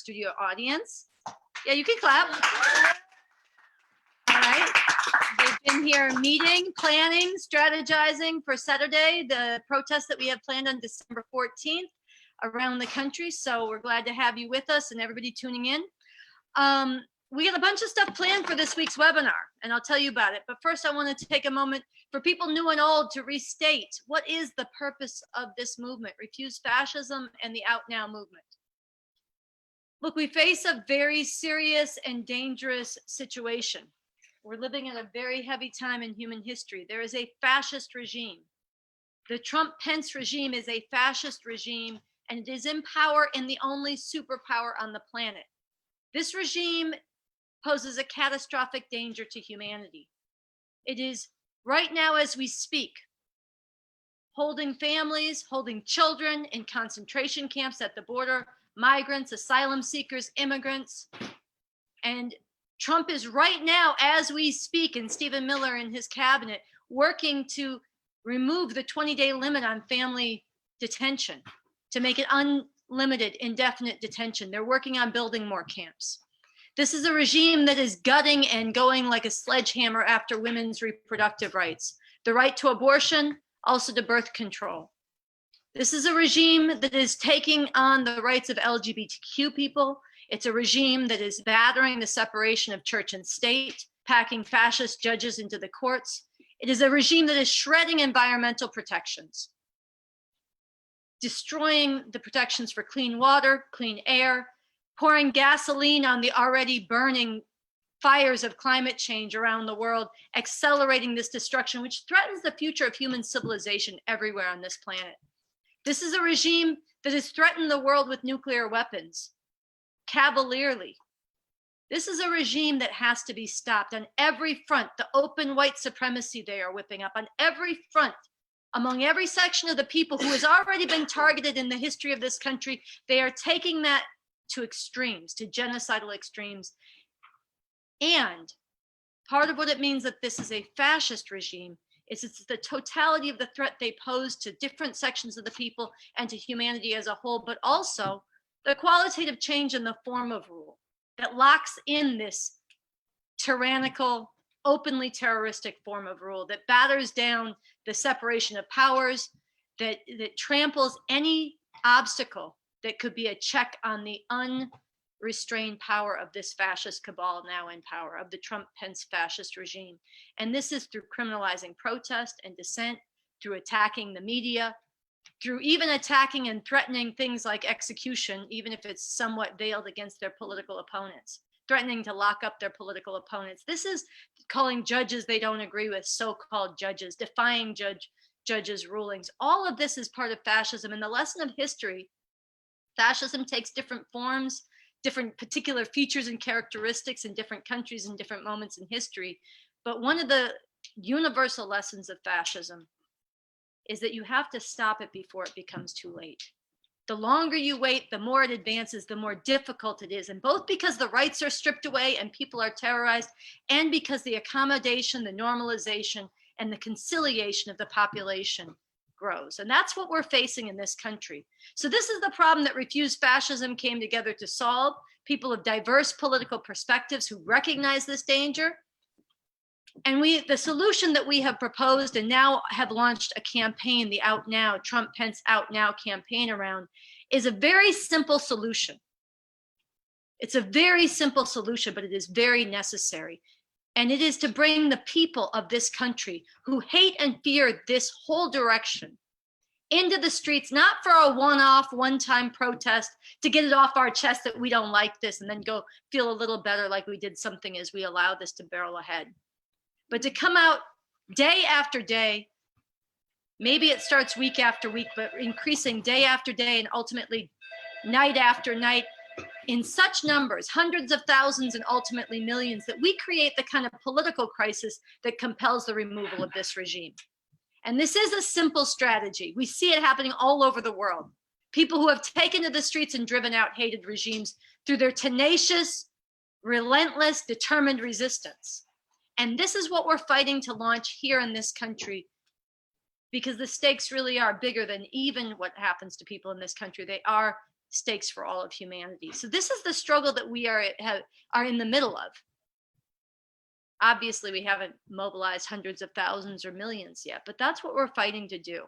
studio audience. Yeah, you can clap. All right. They've been here meeting, planning, strategizing for Saturday, the protest that we have planned on December 14th around the country. So we're glad to have you with us and everybody tuning in. We got a bunch of stuff planned for this week's webinar, and I'll tell you about it. But first, I want to take a moment for people new and old to restate what is the purpose of this movement, Refuse Fascism and the OutNow movement. Look, we face a very serious and dangerous situation. We're living in a very heavy time in human history. There is a fascist regime. The Trump-Pence regime is a fascist regime, and it is in power in the only superpower on the planet. This regime poses a catastrophic danger to humanity. It is right now as we speak, holding families, holding children in concentration camps at the border, migrants, asylum seekers, immigrants. And Trump is right now, as we speak, and Stephen Miller and his cabinet, working to remove the 20-day limit on family detention, to make it unlimited, indefinite detention. They're working on building more camps. This is a regime that is gutting and going like a sledgehammer after women's reproductive rights, the right to abortion, also to birth control. This is a regime that is taking on the rights of LGBTQ people. It's a regime that is battering the separation of church and state, packing fascist judges into the courts. It is a regime that is shredding environmental protections, destroying the protections for clean water, clean air, pouring gasoline on the already burning fires of climate change around the world, accelerating this destruction, which threatens the future of human civilization everywhere on this planet. This is a regime that has threatened the world with nuclear weapons, cavalierly. This is a regime that has to be stopped on every front. The open white supremacy they are whipping up on every front, among every section of the people who has already been targeted in the history of this country. They are taking that to extremes, to genocidal extremes. And part of what it means that this is a fascist regime is it's the totality of the threat they pose to different sections of the people and to humanity as a whole, but also the qualitative change in the form of rule that locks in this tyrannical, openly terroristic form of rule that batters down the separation of powers, that tramples any obstacle that could be a check on the unrestrained power of this fascist cabal now in power, of the Trump-Pence fascist regime. And this is through criminalizing protest and dissent, through attacking the media, through even attacking and threatening things like execution, even if it's somewhat veiled against their political opponents, threatening to lock up their political opponents. This is calling judges they don't agree with so-called judges, defying judges' rulings. All of this is part of fascism. And the lesson of history, fascism takes different forms, different particular features and characteristics in different countries and different moments in history. But one of the universal lessons of fascism is that you have to stop it before it becomes too late. The longer you wait, the more it advances, the more difficult it is. And both because the rights are stripped away and people are terrorized, and because the accommodation, the normalization, and the conciliation of the population grows. And that's what we're facing in this country. So this is the problem that Refuse Fascism came together to solve. People of diverse political perspectives who recognize this danger. And the solution that we have proposed and now have launched a campaign, the OutNow, Trump-Pence OutNow campaign around, is a very simple solution. It's a very simple solution, but it is very necessary. And it is to bring the people of this country who hate and fear this whole direction into the streets, not for a one-off, one-time protest to get it off our chest that we don't like this and then go feel a little better like we did something as we allow this to barrel ahead. But to come out day after day, maybe it starts week after week, but increasing day after day and ultimately night after night in such numbers, hundreds of thousands and ultimately millions, that we create the kind of political crisis that compels the removal of this regime. And this is a simple strategy. We see it happening all over the world. People who have taken to the streets and driven out hated regimes through their tenacious, relentless, determined resistance. And this is what we're fighting to launch here in this country, because the stakes really are bigger than even what happens to people in this country. They are stakes for all of humanity. So this is the struggle that we are in the middle of. Obviously, we haven't mobilized hundreds of thousands or millions yet, but that's what we're fighting to do.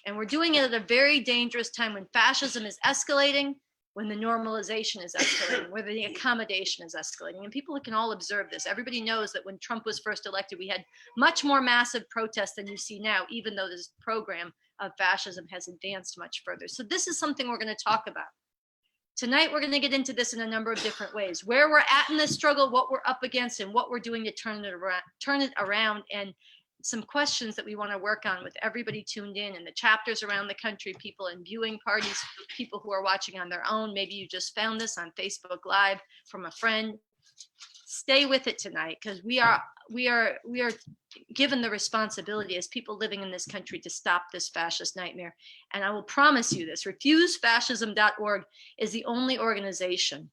And we're doing it at a very dangerous time when fascism is escalating, when the normalization is escalating, where the accommodation is escalating. And people can all observe this. Everybody knows that when Trump was first elected, we had much more massive protests than you see now, even though this program of fascism has advanced much further. So this is something we're going to talk about. Tonight, we're going to get into this in a number of different ways, where we're at in this struggle, what we're up against, and what we're doing to turn it around, and some questions that we want to work on with everybody tuned in the chapters around the country, people in viewing parties, people who are watching on their own. Maybe you just found this on Facebook Live from a friend. Stay with it tonight, because we are given the responsibility as people living in this country to stop this fascist nightmare. And I will promise you this, refusefascism.org is the only organization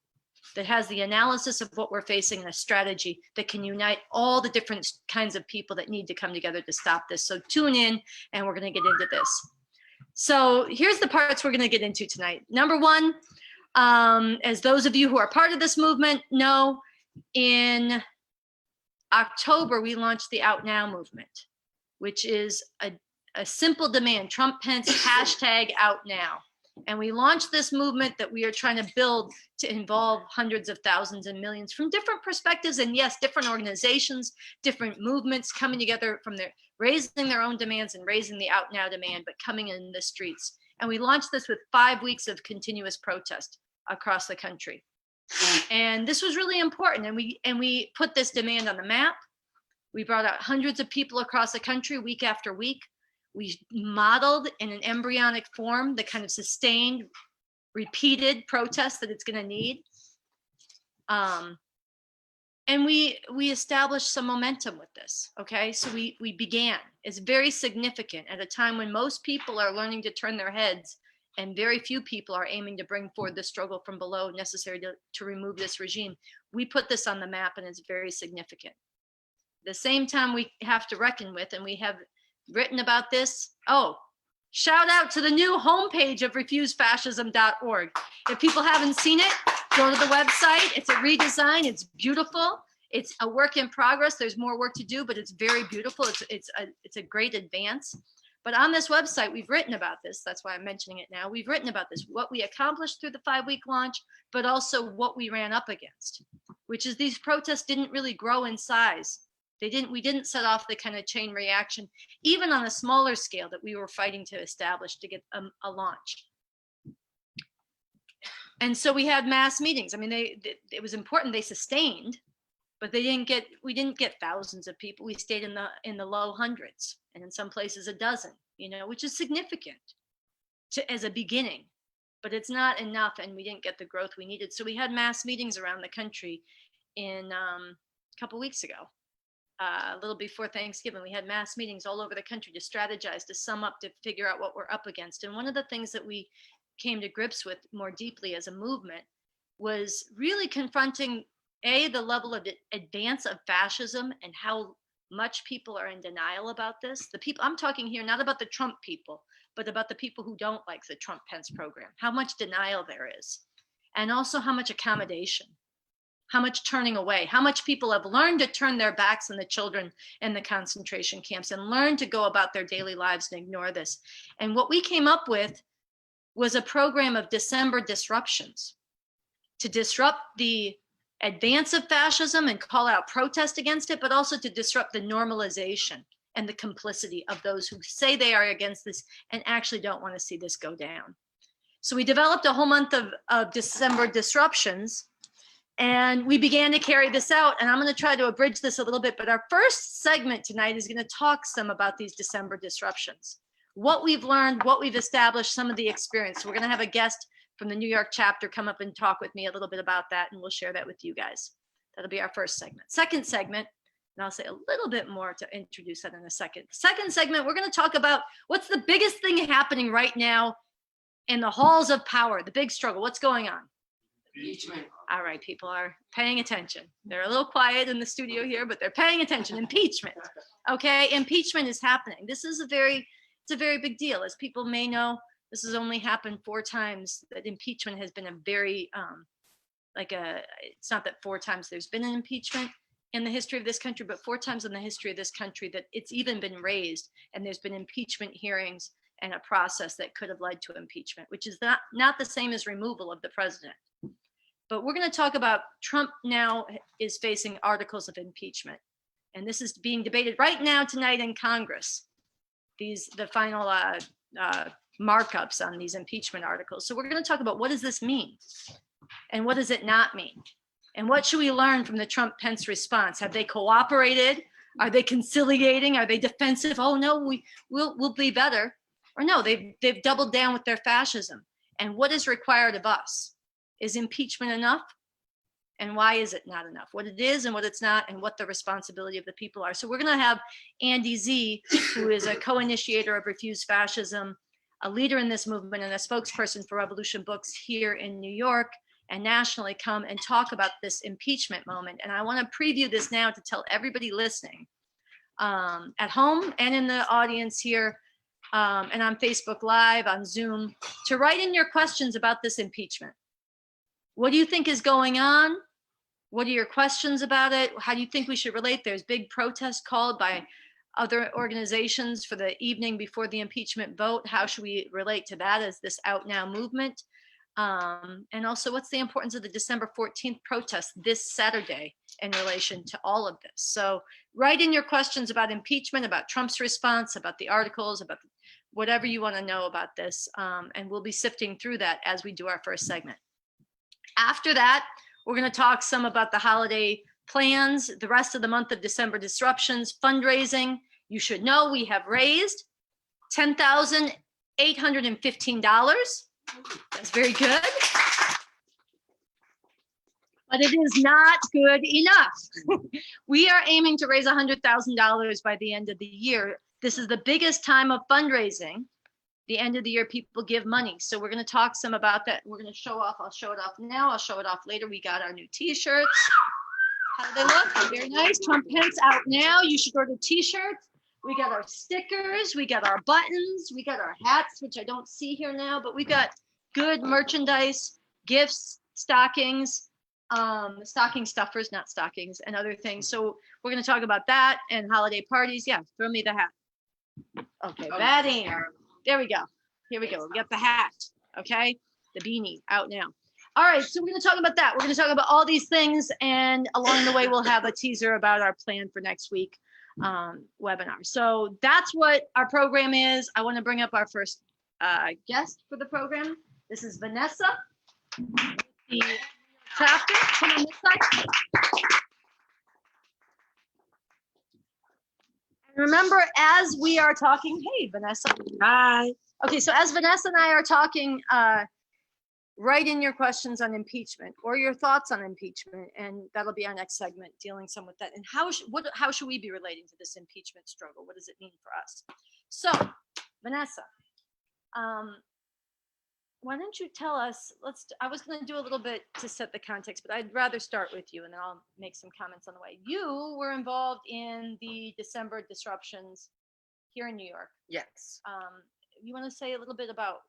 that has the analysis of what we're facing and a strategy that can unite all the different kinds of people that need to come together to stop this. So tune in, and we're going to get into this. So here's the parts we're going to get into tonight. Number one, as those of you who are part of this movement know, in October, we launched the OutNow movement, which is a simple demand, Trump Pence hashtag OutNow. And we launched this movement that we are trying to build to involve hundreds of thousands and millions from different perspectives. And yes, different organizations, different movements coming together from raising their own demands and raising the OutNow demand, but coming in the streets. And we launched this with 5 weeks of continuous protest across the country. And this was really important. And we put this demand on the map. We brought out hundreds of people across the country week after week. We modeled in an embryonic form the kind of sustained, repeated protest that it's going to need. And we established some momentum with this. Okay, so we began. It's very significant at a time when most people are learning to turn their heads, and very few people are aiming to bring forward the struggle from below necessary to remove this regime. We put this on the map, and it's very significant. At the same time, we have to reckon with, and we have written about this. Oh, shout out to the new homepage of refusefascism.org. If people haven't seen it, go to the website. It's a redesign. It's beautiful. It's a work in progress. There's more work to do, but it's very beautiful. It's a great advance. But on this website, we've written about this. That's why I'm mentioning it now. We've written about this, what we accomplished through the 5-week launch, but also what we ran up against, which is these protests didn't really grow in size. We didn't set off the kind of chain reaction, even on a smaller scale that we were fighting to establish to get a launch. And so we had mass meetings. I mean, it was important. They sustained, but we didn't get thousands of people. We stayed in the low hundreds, and in some places a dozen, which is significant as a beginning, but it's not enough, and we didn't get the growth we needed. So we had mass meetings around the country in a couple weeks ago. A little before Thanksgiving, we had mass meetings all over the country to strategize, to sum up, to figure out what we're up against. And one of the things that we came to grips with more deeply as a movement was really confronting, the level of advance of fascism and how much people are in denial about this. The people, I'm talking here not about the Trump people, but about the people who don't like the Trump-Pence program, how much denial there is, and also how much accommodation. How much turning away, how much people have learned to turn their backs on the children in the concentration camps and learn to go about their daily lives and ignore this. And what we came up with was a program of December disruptions to disrupt the advance of fascism and call out protest against it, but also to disrupt the normalization and the complicity of those who say they are against this and actually don't want to see this go down. So we developed a whole month of December disruptions. And we began to carry this out, and I'm going to try to abridge this a little bit, but our first segment tonight is going to talk some about these December disruptions, what we've learned, what we've established, some of the experience. So we're going to have a guest from the New York chapter come up and talk with me a little bit about that, and we'll share that with you guys. That'll be our first segment. Second segment, and I'll say a little bit more to introduce that in a second. Second segment, we're going to talk about what's the biggest thing happening right now in the halls of power, the big struggle. What's going on? Impeachment. All right, people are paying attention. They're a little quiet in the studio here, but they're paying attention. Impeachment. Okay, impeachment is happening. This is it's a very big deal. As people may know, This has only happened 4 times. That impeachment has been a very, it's not that 4 times there's been an impeachment in the history of this country, but 4 times in the history of this country that it's even been raised, and there's been impeachment hearings and a process that could have led to impeachment, which is not the same as removal of the president. But we're going to talk about Trump now is facing articles of impeachment. And this is being debated right now tonight in Congress, the final markups on these impeachment articles. So we're going to talk about, what does this mean? And what does it not mean? And what should we learn from the Trump-Pence response? Have they cooperated? Are they conciliating? Are they defensive? Oh no, we'll be better. Or no, they've doubled down with their fascism. And what is required of us? Is impeachment enough? And why is it not enough? What it is and what it's not, and what the responsibility of the people are. So we're going to have Andy Z, who is a co-initiator of Refuse Fascism, a leader in this movement, and a spokesperson for Revolution Books here in New York and nationally, come and talk about this impeachment moment. And I want to preview this now to tell everybody listening at home and in the audience here and on Facebook Live, on Zoom, to write in your questions about this impeachment. What do you think is going on? What are your questions about it? How do you think we should relate? There's big protests called by other organizations for the evening before the impeachment vote. How should we relate to that as this OutNow movement? And also, what's the importance of the December 14th protest this Saturday in relation to all of this? So write in your questions about impeachment, about Trump's response, about the articles, about whatever you want to know about this. And we'll be sifting through that as we do our first segment. After that, we're going to talk some about the holiday plans, the rest of the month of December disruptions, fundraising. You should know we have raised $10,815. That's very good. But it is not good enough. We are aiming to raise $100,000 by the end of the year. This is the biggest time of fundraising. The end of the year, people give money. So we're going to talk some about that. We're going to show off. I'll show it off now. I'll show it off later. We got our new t-shirts. How do they look? Very nice. Trump Pence out now. You should order t-shirts. We got our stickers. We got our buttons. We got our hats, which I don't see here now, but we got good merchandise, gifts, stockings, stocking stuffers, not stockings, and other things. So we're going to talk about that and holiday parties. Yeah, throw me the hat. Okay, batting. There we go. Here we go. We got the hat. Okay. The beanie out now. All right. So we're going to talk about that. We're going to talk about all these things. And along the way, we'll have a teaser about our plan for next week webinar. So that's what our program is. I want to bring up our first guest for the program. This is Vanessa, the chapter. Come on this side. Remember, as we are talking, hey, Vanessa. Hi. Okay, so as Vanessa and I are talking, write in your questions on impeachment or your thoughts on impeachment, and that'll be our next segment, dealing some with that. And how should we be relating to this impeachment struggle? What does it mean for us? So, Vanessa, why don't you tell us, I was going to do a little bit to set the context, but I'd rather start with you and then I'll make some comments on the way. You were involved in the December disruptions here in New York. Yes. You want to say a little bit about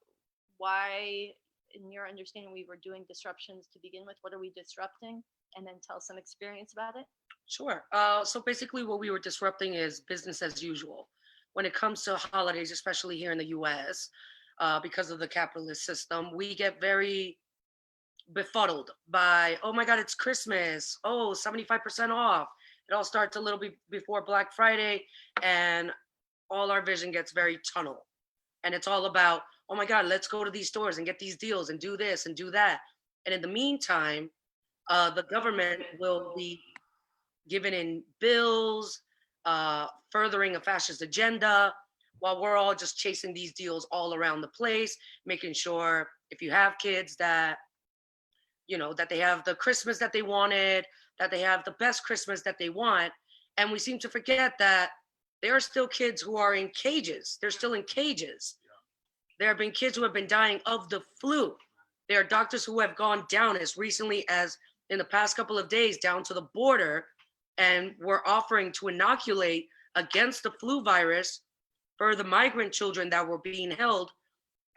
why, in your understanding, we were doing disruptions to begin with? What are we disrupting? And then tell some experience about it. Sure. So basically what we were disrupting is business as usual. When it comes to holidays, especially here in the US, because of the capitalist system, we get very befuddled by, oh my God, it's Christmas. Oh, 75% off. It all starts a little bit before Black Friday, and all our vision gets very tunnel. And it's all about, oh my God, let's go to these stores and get these deals and do this and do that. And in the meantime, the government will be giving in bills, furthering a fascist agenda, while we're all just chasing these deals all around the place, making sure if you have kids that, you know, that they have the Christmas that they wanted, that they have the best Christmas that they want. And we seem to forget that there are still kids who are in cages. They're still in cages. There have been kids who have been dying of the flu. There are doctors who have gone down as recently as in the past couple of days down to the border and were offering to inoculate against the flu virus for the migrant children that were being held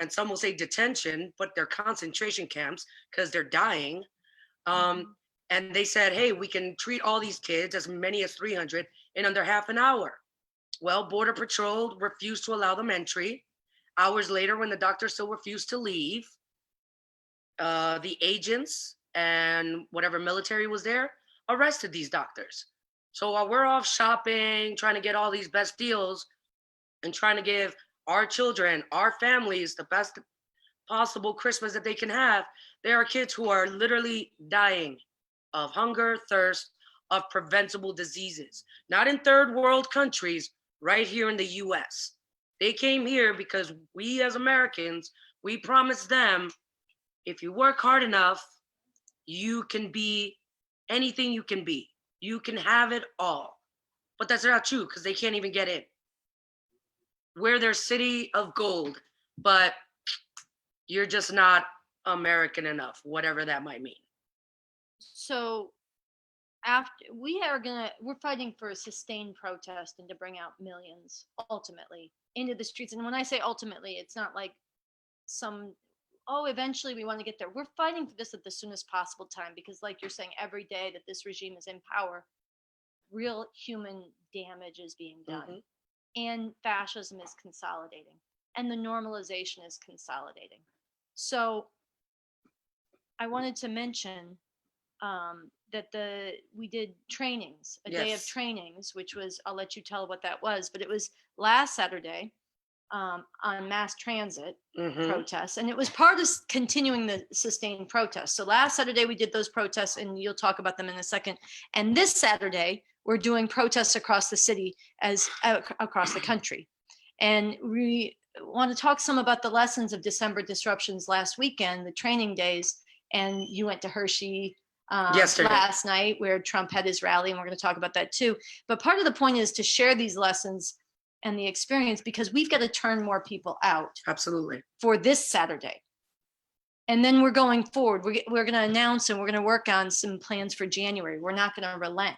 and some will say detention, but they're concentration camps because they're dying. And they said, hey, we can treat all these kids, as many as 300, in under half an hour. Well, Border Patrol refused to allow them entry. Hours later, when the doctor still refused to leave, the agents and whatever military was there arrested these doctors. So while we're off shopping, trying to get all these best deals and trying to give our children, our families, the best possible Christmas that they can have, there are kids who are literally dying of hunger, thirst, of preventable diseases. Not in third world countries, right here in the US. They came here because we as Americans, we promised them, if you work hard enough, you can be anything you can be. You can have it all. But that's not true because they can't even get in. We're their city of gold, but you're just not American enough, whatever that might mean. So we're fighting for a sustained protest and to bring out millions ultimately into the streets. And when I say ultimately, it's not like eventually we want to get there. We're fighting for this at the soonest possible time because, like you're saying, every day that this regime is in power, real human damage is being done. And fascism is consolidating. And the normalization is consolidating. So I wanted to mention that we did trainings, a day of trainings, which was, I'll let you tell what that was, but it was last Saturday on mass transit protests. And it was part of continuing the sustained protests. So last Saturday we did those protests, and you'll talk about them in a second. And this Saturday we're doing protests across the city across the country. And we want to talk some about the lessons of December disruptions last weekend, the training days. And you went to Hershey last night where Trump had his rally, and we're going to talk about that too. But part of the point is to share these lessons and the experience because we've got to turn more people out. Absolutely. For this Saturday. And then we're going forward. We're going to announce and we're going to work on some plans for January. We're not going to relent.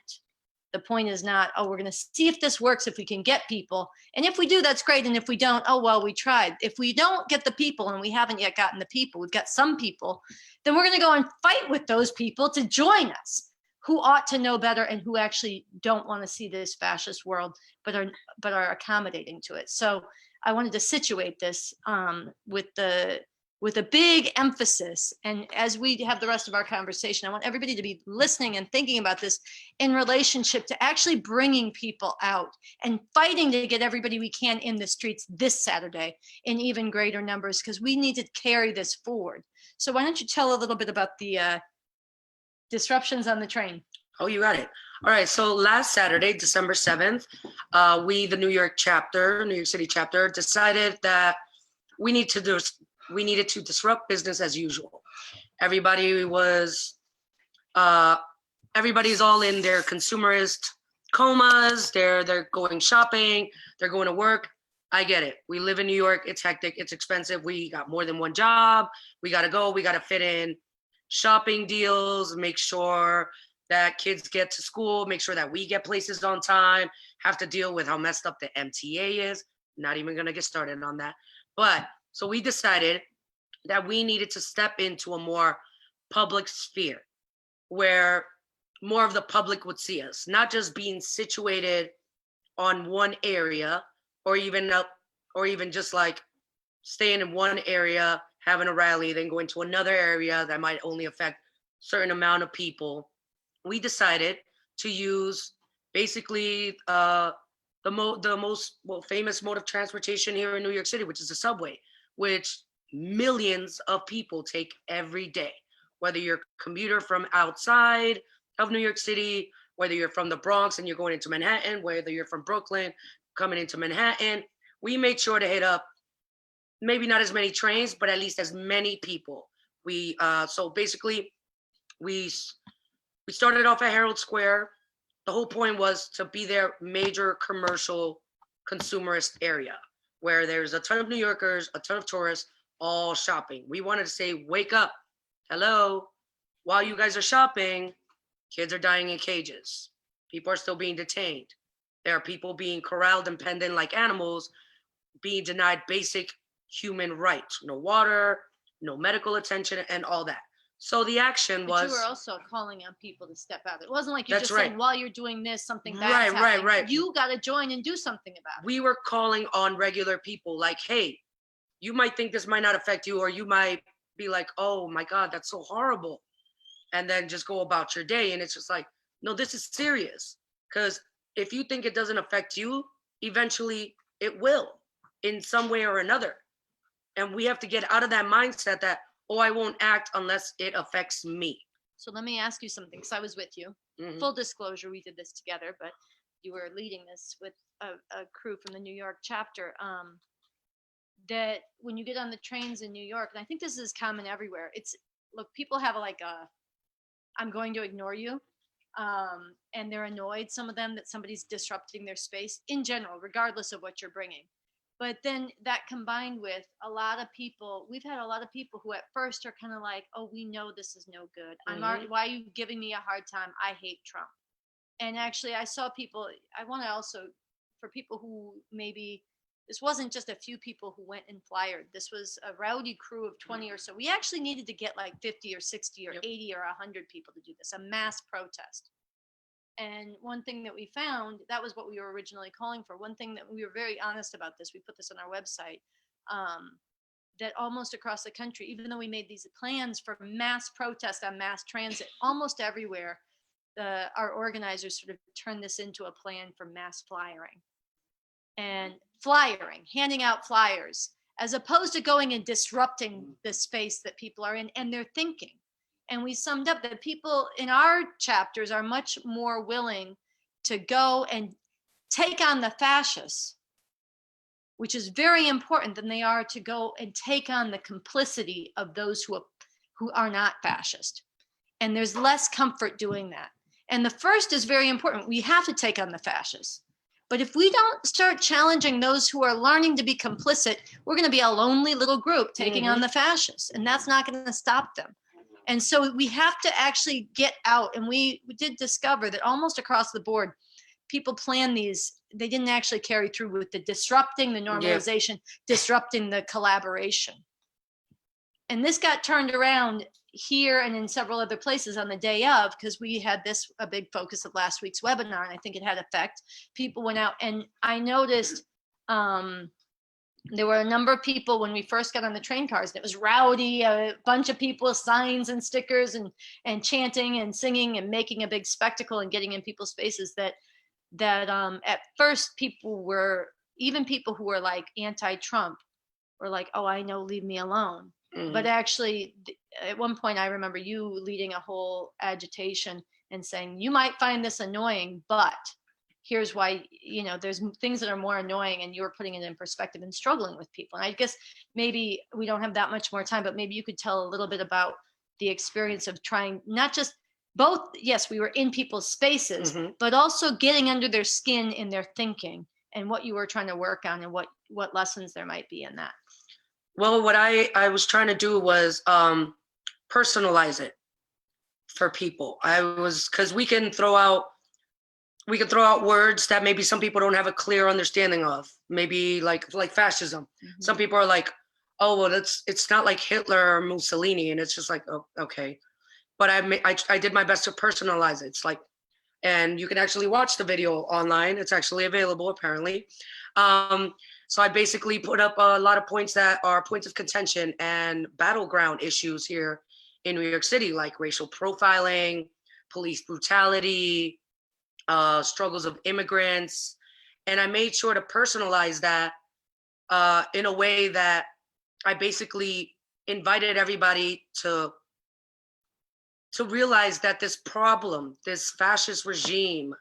The point is not, we're going to see if this works, if we can get people. And if we do, that's great. And if we don't, we tried. If we don't get the people, and we haven't yet gotten the people, we've got some people, then we're going to go and fight with those people to join us, who ought to know better and who actually don't want to see this fascist world, but are accommodating to it. So I wanted to situate this with a big emphasis. And as we have the rest of our conversation, I want everybody to be listening and thinking about this in relationship to actually bringing people out and fighting to get everybody we can in the streets this Saturday in even greater numbers, because we need to carry this forward. So why don't you tell a little bit about the disruptions on the train? Oh, you got it. All right. So last Saturday, December 7th, we, the New York City chapter, decided that we needed to disrupt business as usual. Everybody's all in their consumerist comas. They're going shopping. They're going to work. I get it. We live in New York. It's hectic. It's expensive. We got more than one job. We got to go. We got to fit in shopping deals, make sure that kids get to school, make sure that we get places on time, have to deal with how messed up the MTA is. Not even going to get started on that. But so we decided that we needed to step into a more public sphere where more of the public would see us, not just being situated on one area or even just like staying in one area, having a rally, then going to another area that might only affect a certain amount of people. We decided to use basically the most famous mode of transportation here in New York City, which is the subway, which millions of people take every day. Whether you're a commuter from outside of New York City, whether you're from the Bronx and you're going into Manhattan, whether you're from Brooklyn coming into Manhattan, we made sure to hit up maybe not as many trains, but at least as many people. So basically we started off at Herald Square. The whole point was to be their major commercial consumerist area where there's a ton of New Yorkers, a ton of tourists, all shopping. We wanted to say, wake up, hello, while you guys are shopping, kids are dying in cages. People are still being detained. There are people being corralled and penned in like animals, being denied basic human rights, no water, no medical attention, and all that. So the action But was, you were also calling on people to step out. It wasn't like you that's just right. saying, while you're doing this, something Right, bad's right, happening. right. You got to join and do something about it. We were calling on regular people like, hey, you might think this might not affect you, or you might be like, oh my God, that's so horrible. And then just go about your day. And it's just like, no, this is serious. Because if you think it doesn't affect you, eventually it will in some way or another. And we have to get out of that mindset that, oh, I won't act unless it affects me. So let me ask you something, because I was with you. Mhm. Full disclosure, we did this together, but you were leading this with a crew from the New York chapter. That when you get on the trains in New York, and I think this is common everywhere, it's look, people have like a, I'm going to ignore you. And they're annoyed, some of them, that somebody's disrupting their space in general, regardless of what you're bringing. But then that combined with a lot of people, we've had a lot of people who at first are kind of like, oh, we know this is no good. I'm already, why are you giving me a hard time? I hate Trump. And actually, I saw people, I want to also, for people who maybe, this wasn't just a few people who went and flyered. This was a rowdy crew of 20 or so. We actually needed to get like 50 or 60 or 80 or 100 people to do this, a mass protest. And one thing that we found, that was what we were originally calling for. One thing that we were very honest about this, we put this on our website, that almost across the country, even though we made these plans for mass protest on mass transit, almost everywhere, our organizers sort of turned this into a plan for mass flyering. And flyering, handing out flyers, as opposed to going and disrupting the space that people are in and their thinking. And we summed up that people in our chapters are much more willing to go and take on the fascists, which is very important, than they are to go and take on the complicity of those who are not fascist. And there's less comfort doing that. And the first is very important. We have to take on the fascists. But if we don't start challenging those who are learning to be complicit, we're going to be a lonely little group taking on the fascists, and that's not going to stop them. And so we have to actually get out. And we did discover that almost across the board, people plan these, they didn't actually carry through with the disrupting, the normalization, disrupting the collaboration. And this got turned around here and in several other places on the day of, because we had this a big focus of last week's webinar, and I think it had effect. People went out, and I noticed there were a number of people when we first got on the train cars, and it was rowdy, a bunch of people, signs and stickers and chanting and singing and making a big spectacle and getting in people's faces, that at first people were, even people who were like anti-Trump were like, oh, I know, leave me alone. But actually, at one point, I remember you leading a whole agitation and saying, you might find this annoying, but here's why, there's things that are more annoying, and you're putting it in perspective and struggling with people. And I guess maybe we don't have that much more time, but maybe you could tell a little bit about the experience of trying, not just both, yes, we were in people's spaces, but also getting under their skin in their thinking, and what you were trying to work on, and what lessons there might be in that. Well, what I was trying to do was personalize it for people. Because we can throw out words that maybe some people don't have a clear understanding of. Maybe like fascism. Some people are like, oh, well, it's not like Hitler or Mussolini, and it's just like, oh, okay. But I did my best to personalize it. It's like, and you can actually watch the video online. It's actually available, apparently. So I basically put up a lot of points that are points of contention and battleground issues here in New York City, like racial profiling, police brutality, struggles of immigrants. And I made sure to personalize that in a way that I basically invited everybody to realize that this problem, this fascist regime,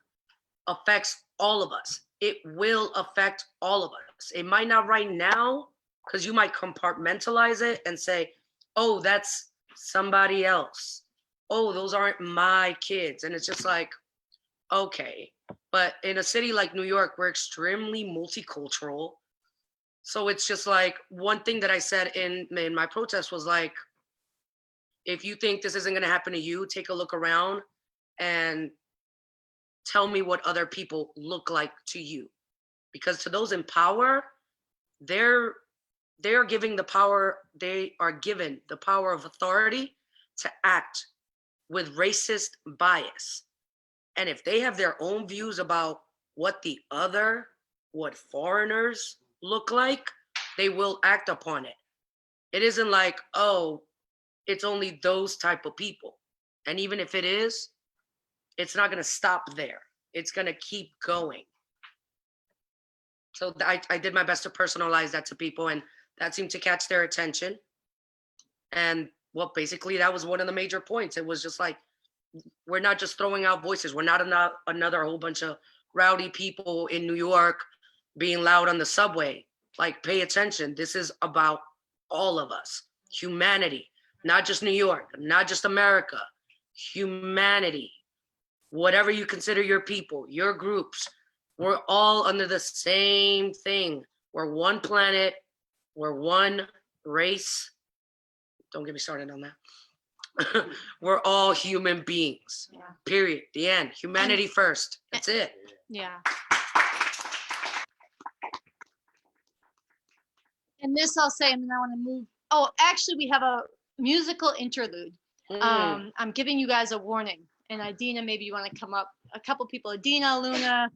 affects all of us. It will affect all of us. It might not right now, because you might compartmentalize it and say, oh, that's somebody else. Oh, those aren't my kids. And it's just like, okay. But in a city like New York, we're extremely multicultural. So it's just like, one thing that I said in my protest was like, if you think this isn't going to happen to you, take a look around and tell me what other people look like to you. Because to those in power, they're they are given the power of authority to act with racist bias. And if they have their own views about what foreigners look like, they will act upon it. It isn't like, oh, it's only those type of people. And even if it is, it's not going to stop there. It's going to keep going. So I did my best to personalize that to people, and that seemed to catch their attention. And well, basically, that was one of the major points. It was just like, we're not just throwing out voices. We're not another whole bunch of rowdy people in New York being loud on the subway. Like, pay attention. This is about all of us, humanity, not just New York, not just America, humanity. Whatever you consider your people, your groups, we're all under the same thing. We're one planet. We're one race. Don't get me started on that. We're all human beings. Yeah. Period. The end. Humanity first. That's it. Yeah. And this I'll say, and then I want to move. Oh, actually, we have a musical interlude. I'm giving you guys a warning. And Idina, maybe you want to come up. A couple people, Idina, Luna,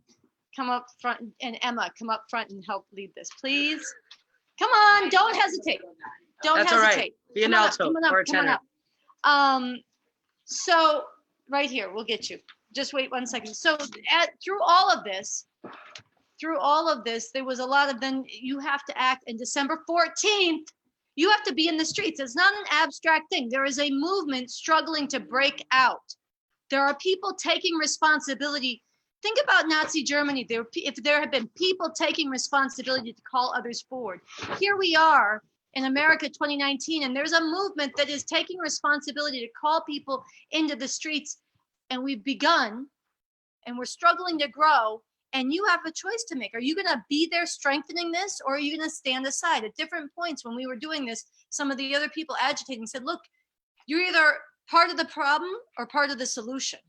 come up front, and Emma, come up front and help lead this, please. Come on, don't hesitate. Don't That's hesitate. all right. Be an alto or a tenor. So right here, we'll get you. Just wait 1 second. So through all of this, there was a lot of, then you have to act, and December 14th, you have to be in the streets. It's not an abstract thing. There is a movement struggling to break out. There are people taking responsibility. Think about Nazi Germany. If there had been people taking responsibility to call others forward. Here we are in America 2019, and there's a movement that is taking responsibility to call people into the streets, and we've begun, and we're struggling to grow, and you have a choice to make. Are you gonna be there strengthening this, or are you gonna stand aside? At different points when we were doing this, some of the other people agitating said, look, you're either part of the problem or part of the solution.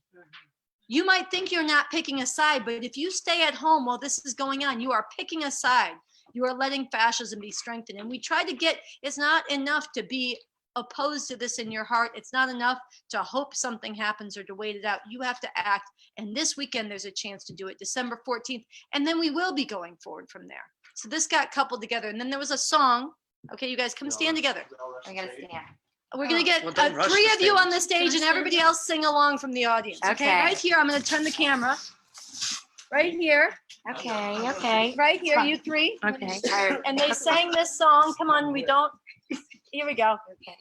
You might think you're not picking a side, but if you stay at home while this is going on, you are picking a side. You are letting fascism be strengthened. And we try to it's not enough to be opposed to this in your heart. It's not enough to hope something happens or to wait it out. You have to act. And this weekend, there's a chance to do it, December 14th. And then we will be going forward from there. So this got coupled together. And then there was a song. Okay, you guys come stand together. I'm gonna stand. We're gonna get Well, don't rush 3 the of you stage. on the stage and everybody else sing along from the audience. Okay, Okay. right here, I'm gonna turn the camera. Right here, Okay. right here, you 3. Okay. And they sang this song. Come on, here we go. Okay.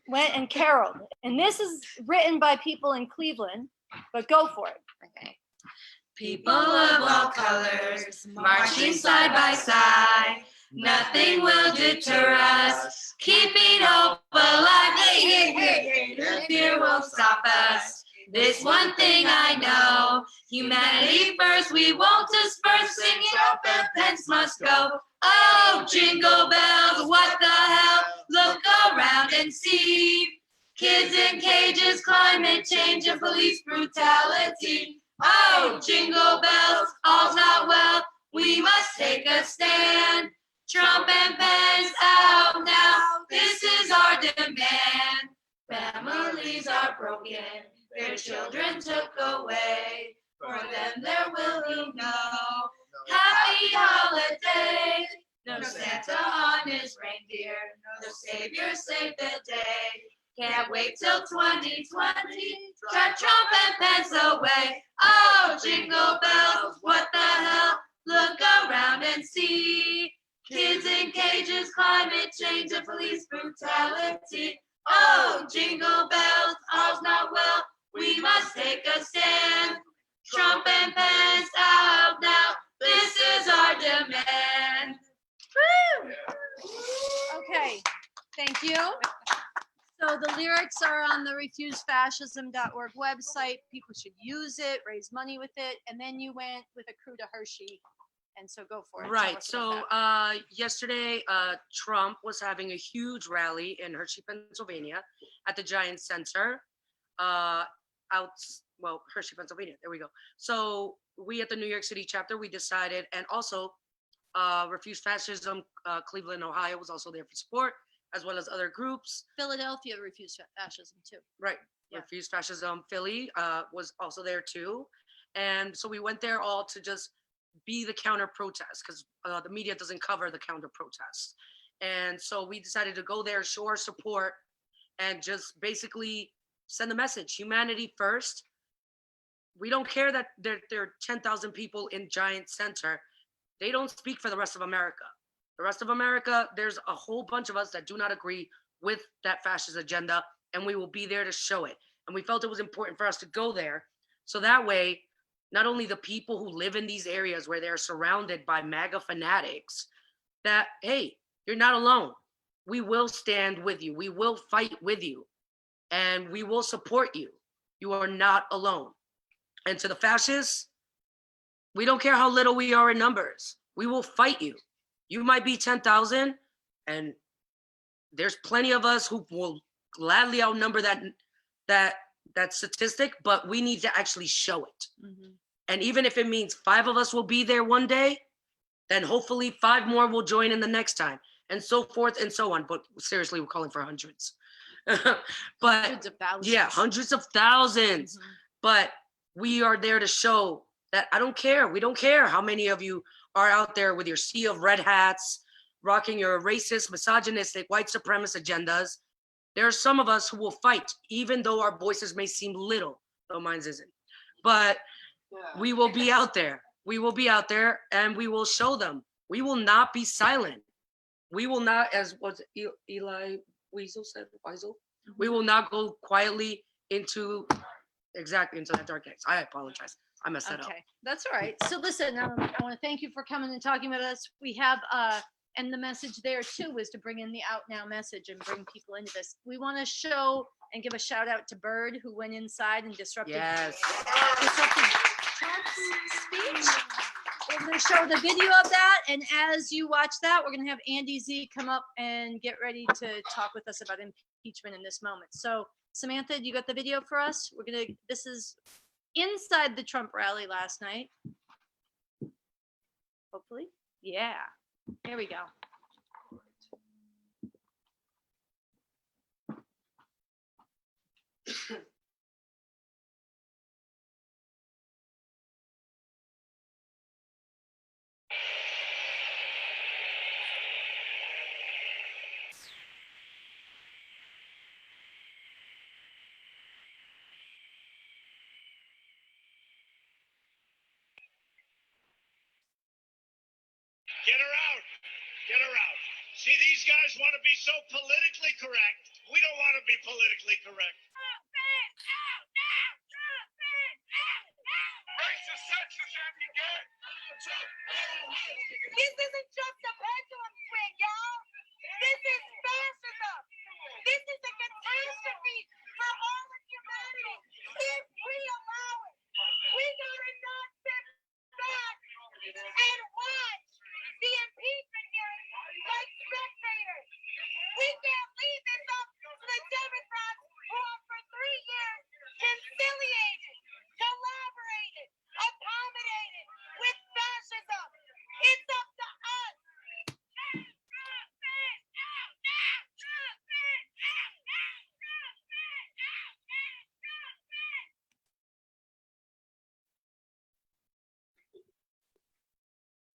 Went and caroled. And this is written by people in Cleveland, but go for it. Okay. People of all colors, marching side by side. Nothing will deter us, keeping hope alive. No fear won't stop us. This one thing I know, humanity first, we won't disperse. Singing up and Pence must go. Oh, jingle bells, what the hell? Look around and see. Kids in cages, climate change, and police brutality. Oh, jingle bells, all's not well. We must take a stand. Trump and Pence out now. This is our demand. Families are broken. Their children took away. For them there will be no happy holiday. No Santa on his reindeer. No Savior save the day. Can't wait till 2020. Drive Trump and Pence away. Oh, jingle bells, what the hell? Look around and see. Kids in cages, climate change, and police brutality. Oh, jingle bells, all's not well. We must take a stand. Trump and Pence out now. This is our demand. Woo! Okay, thank you. So the lyrics are on the refusefascism.org website. People should use it, raise money with it. And then you went with a crew to Hershey. And so go for it. Tell Right. us So about that. yesterday, Trump was having a huge rally in Hershey, Pennsylvania, at the Giant Center. Hershey, Pennsylvania. There we go. So we at the New York City chapter, we decided, and also Refuse Fascism, Cleveland, Ohio was also there for support, as well as other groups. Philadelphia refused fascism too. Right. Yeah. Refuse Fascism Philly was also there too. And so we went there all to just be the counter protest because the media doesn't cover the counter protest. And so we decided to go there, show our support, and just basically send the message, humanity first. We don't care that there are 10,000 people in Giant Center. They don't speak for the rest of America. The rest of America, there's a whole bunch of us that do not agree with that fascist agenda, and we will be there to show it. And we felt it was important for us to go there. So that way, not only the people who live in these areas where they're surrounded by MAGA fanatics, that, hey, you're not alone. We will stand with you. We will fight with you. And we will support you. You are not alone. And to the fascists, we don't care how little we are in numbers. We will fight you. You might be 10,000, and there's plenty of us who will gladly outnumber that statistic, but we need to actually show it. Mm-hmm. And even if it means 5 of us will be there one day, then hopefully 5 more will join in the next time, and so forth and so on. But seriously, we're calling for hundreds. But Hundreds of thousands. yeah, hundreds of thousands. Mhm. But we are there to show that I don't care. We don't care how many of you are out there with your sea of red hats, rocking your racist, misogynistic, white supremacist agendas. There are some of us who will fight, even though our voices may seem little, though mine isn't. But we will be out there. We will be out there, and we will show them. We will not be silent. We will not, as was Eli Wiesel said, we will not go quietly into that dark place. I apologize. I messed that up. Okay, that's all right. So listen, I want to thank you for coming and talking with us. We have, and the message there too was to bring in the Out Now message and bring people into this. We want to show and give a shout out to Bird, who went inside and disrupted Trump's speech. We're going to show the video of that, and as you watch that, we're going to have Andy Z come up and get ready to talk with us about impeachment in this moment. So Samantha, you got the video for us? This is inside the Trump rally last night. Hopefully. Yeah. Here we go. Get her out. Get her out. See, these guys want to be so politically correct. We don't want to be politically correct. Racist, sexist, anti-gay. This isn't just a pendulum swing, y'all. This is fascism. This is a catastrophe for all of humanity. If we allow it, we gotta not sit back and watch the impeachment hearing like spectators. We can't leave this up to the Democrats who have for 3 years conciliated, collaborated, accommodated with fascism. It's up to us.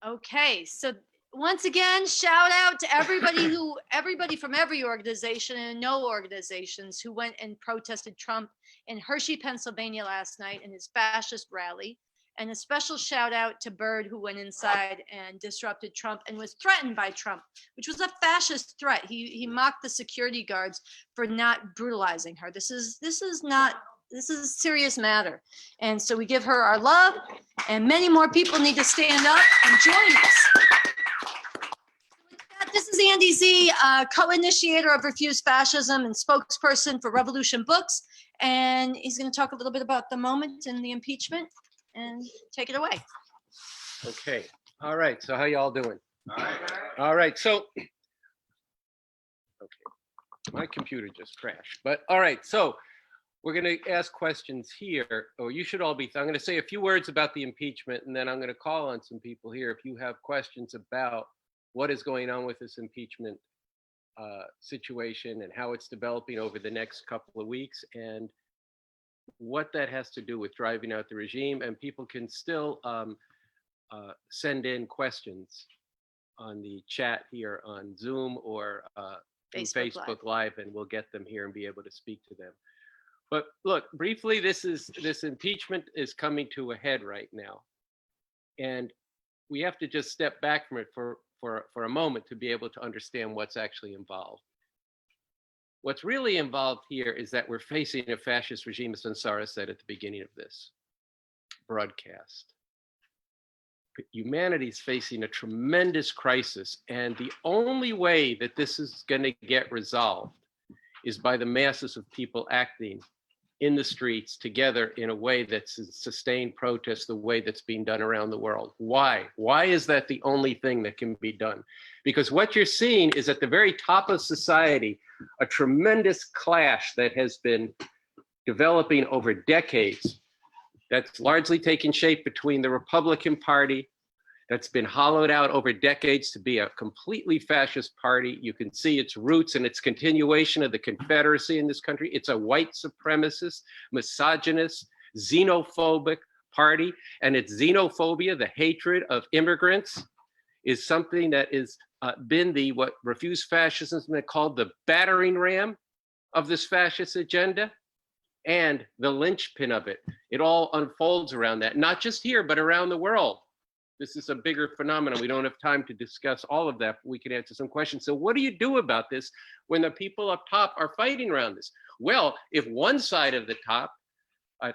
Okay, so once again, shout out to everybody from every organization and no organizations who went and protested Trump in Hershey, Pennsylvania last night in his fascist rally. And a special shout out to Bird, who went inside and disrupted Trump and was threatened by Trump, which was a fascist threat. He mocked the security guards for not brutalizing her. This is a serious matter. And so we give her our love, and many more people need to stand up and join us. This is Andy Z, co-initiator of Refuse Fascism and spokesperson for Revolution Books. And he's going to talk a little bit about the moment and the impeachment, and take it away. Okay. All right. So how y'all doing? All right. So, okay. My computer just crashed. But all right. So we're going to ask questions here, or you should all be, I'm going to say a few words about the impeachment, and then I'm going to call on some people here if you have questions about what is going on with this impeachment situation and how it's developing over the next couple of weeks and what that has to do with driving out the regime. And people can still send in questions on the chat here on Zoom or through Facebook Live, and we'll get them here and be able to speak to them. But look, briefly, this impeachment is coming to a head right now. And we have to just step back from it for a moment to be able to understand what's actually involved. What's really involved here is that we're facing a fascist regime, as Ansara said at the beginning of this broadcast. Humanity's facing a tremendous crisis, and the only way that this is going to get resolved is by the masses of people acting in the streets together in a way that's sustained protest, the way that's being done around the world. Why? Why is that the only thing that can be done? Because what you're seeing is at the very top of society, a tremendous clash that has been developing over decades, that's largely taken shape between the Republican Party, that's been hollowed out over decades to be a completely fascist party. You can see its roots and its continuation of the Confederacy in this country. It's a white supremacist, misogynist, xenophobic party. And its xenophobia, the hatred of immigrants, is something that has been what Refuse Fascism has been called the battering ram of this fascist agenda and the linchpin of it. It all unfolds around that, not just here, but around the world. This is a bigger phenomenon. We don't have time to discuss all of that, but we can answer some questions. So what do you do about this when the people up top are fighting around this? Well, if one side of the top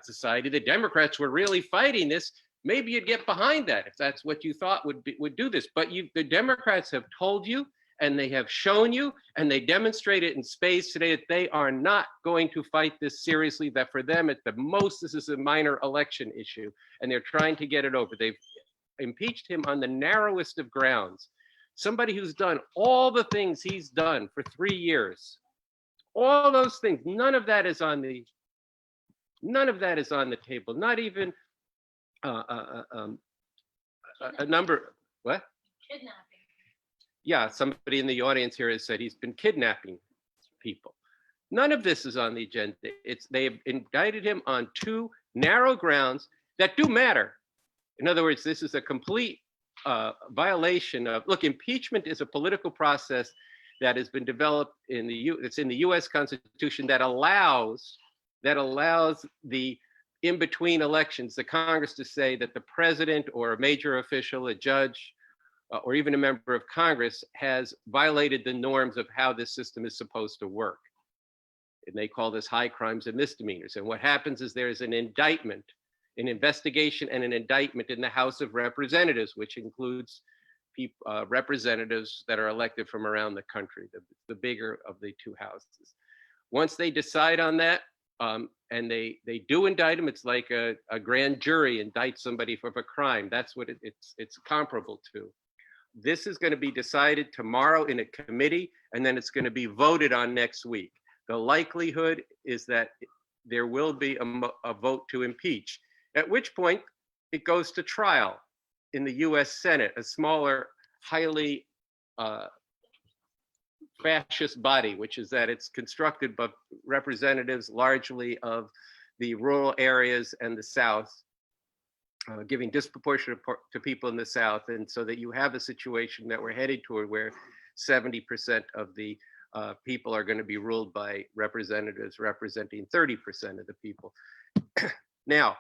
society, the Democrats, were really fighting this, maybe you'd get behind that if that's what you thought would do this. But the Democrats have told you, and they have shown you, and they demonstrated in spades today that they are not going to fight this seriously, that for them, at the most, this is a minor election issue, and they're trying to get it over. They've impeached him on the narrowest of grounds. Somebody who's done all the things he's done for 3 years. All those things, none of that is on the table. Not even a number, what? Kidnapping. Yeah, somebody in the audience here has said he's been kidnapping people. None of this is on the agenda. They have indicted him on 2 narrow grounds that do matter. In other words, this is a complete violation of, look, impeachment is a political process that has been developed it's in the US Constitution that allows the in-between elections, the Congress to say that the president or a major official, a judge, or even a member of Congress has violated the norms of how this system is supposed to work. And they call this high crimes and misdemeanors. And what happens is there is an indictment, an investigation and an indictment in the House of Representatives, which includes representatives that are elected from around the country, the bigger of the 2 houses. Once they decide on that, and they do indict him, it's like a grand jury indicts somebody for a crime. That's what it's comparable to. This is going to be decided tomorrow in a committee, and then it's going to be voted on next week. The likelihood is that there will be a vote to impeach, at which point it goes to trial in the US Senate, a smaller, highly fascist body, which is that it's constructed by representatives largely of the rural areas and the South, giving disproportionate to people in the South. And so that you have a situation that we're headed toward where 70% of the people are going to be ruled by representatives representing 30% of the people. Now,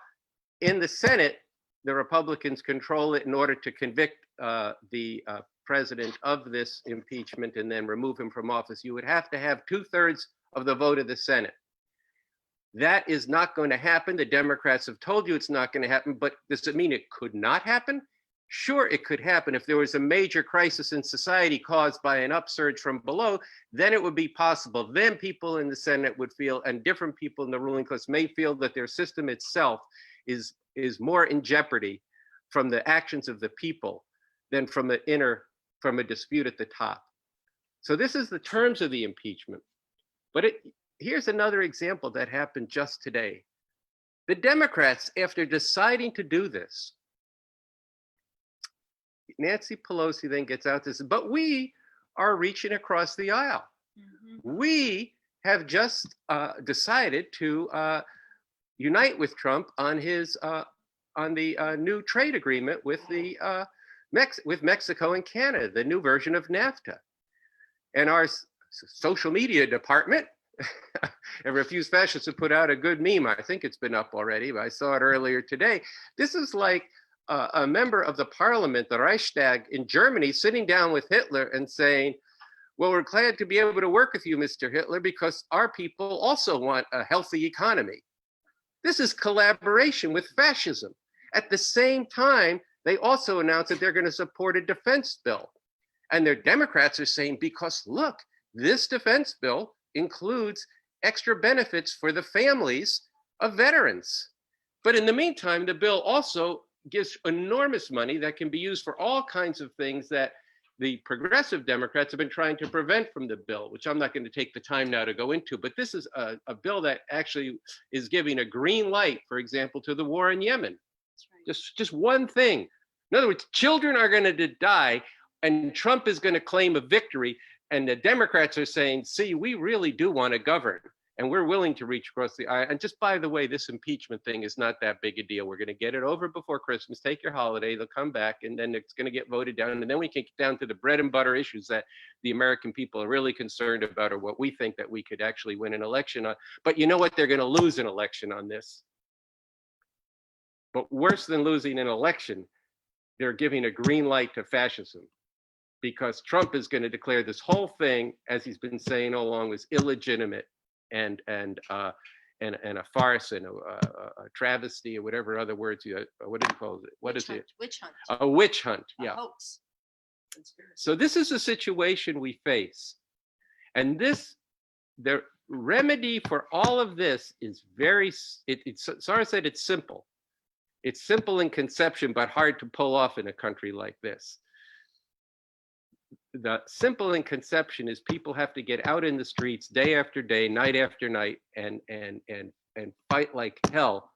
in the Senate, the Republicans control it in order to convict the president of this impeachment and then remove him from office. You would have to have 2/3 of the vote of the Senate. That is not going to happen. The Democrats have told you it's not going to happen, but does it mean it could not happen? Sure, it could happen. If there was a major crisis in society caused by an upsurge from below, then it would be possible. Then people in the Senate would feel, and different people in the ruling class may feel, that their system itself is more in jeopardy from the actions of the people than from a dispute at the top. So this is the terms of the impeachment. But here's another example that happened just today. The Democrats, after deciding to do this, Nancy Pelosi then gets out this, but we are reaching across the aisle. We have just decided to unite with Trump on his on the new trade agreement with the with Mexico and Canada, the new version of NAFTA. And our social media department, and Refuse Fascists have put out a good meme. I think it's been up already, but I saw it earlier today. This is like a member of the parliament, the Reichstag in Germany, sitting down with Hitler and saying, well, we're glad to be able to work with you, Mr. Hitler, because our people also want a healthy economy. This is collaboration with fascism. At the same time, they also announced that they're going to support a defense bill. And their Democrats are saying, because look, this defense bill includes extra benefits for the families of veterans. But in the meantime, the bill also gives enormous money that can be used for all kinds of things that the progressive Democrats have been trying to prevent from the bill, which I'm not going to take the time now to go into. But this is a bill that actually is giving a green light, for example, to the war in Yemen. Right. Just one thing. In other words, children are going to die, and Trump is going to claim a victory. And the Democrats are saying, see, we really do want to govern, and we're willing to reach across the aisle. And just by the way, this impeachment thing is not that big a deal. We're going to get it over before Christmas. Take your holiday. They'll come back, and then it's going to get voted down. And then we can get down to the bread and butter issues that the American people are really concerned about, or what we think that we could actually win an election on. But you know what? They're going to lose an election on this. But worse than losing an election, they're giving a green light to fascism, because Trump is going to declare this whole thing, as he's been saying all along, was illegitimate and a farce and a travesty, or whatever other words you, what do you call it? What is it? Witch hunt. A witch hunt. Yeah. A hoax. So this is a situation we face, and the remedy for all of this is Sarah said it's simple. It's simple in conception, but hard to pull off in a country like this. The simple in conception is people have to get out in the streets day after day, night after night, and fight like hell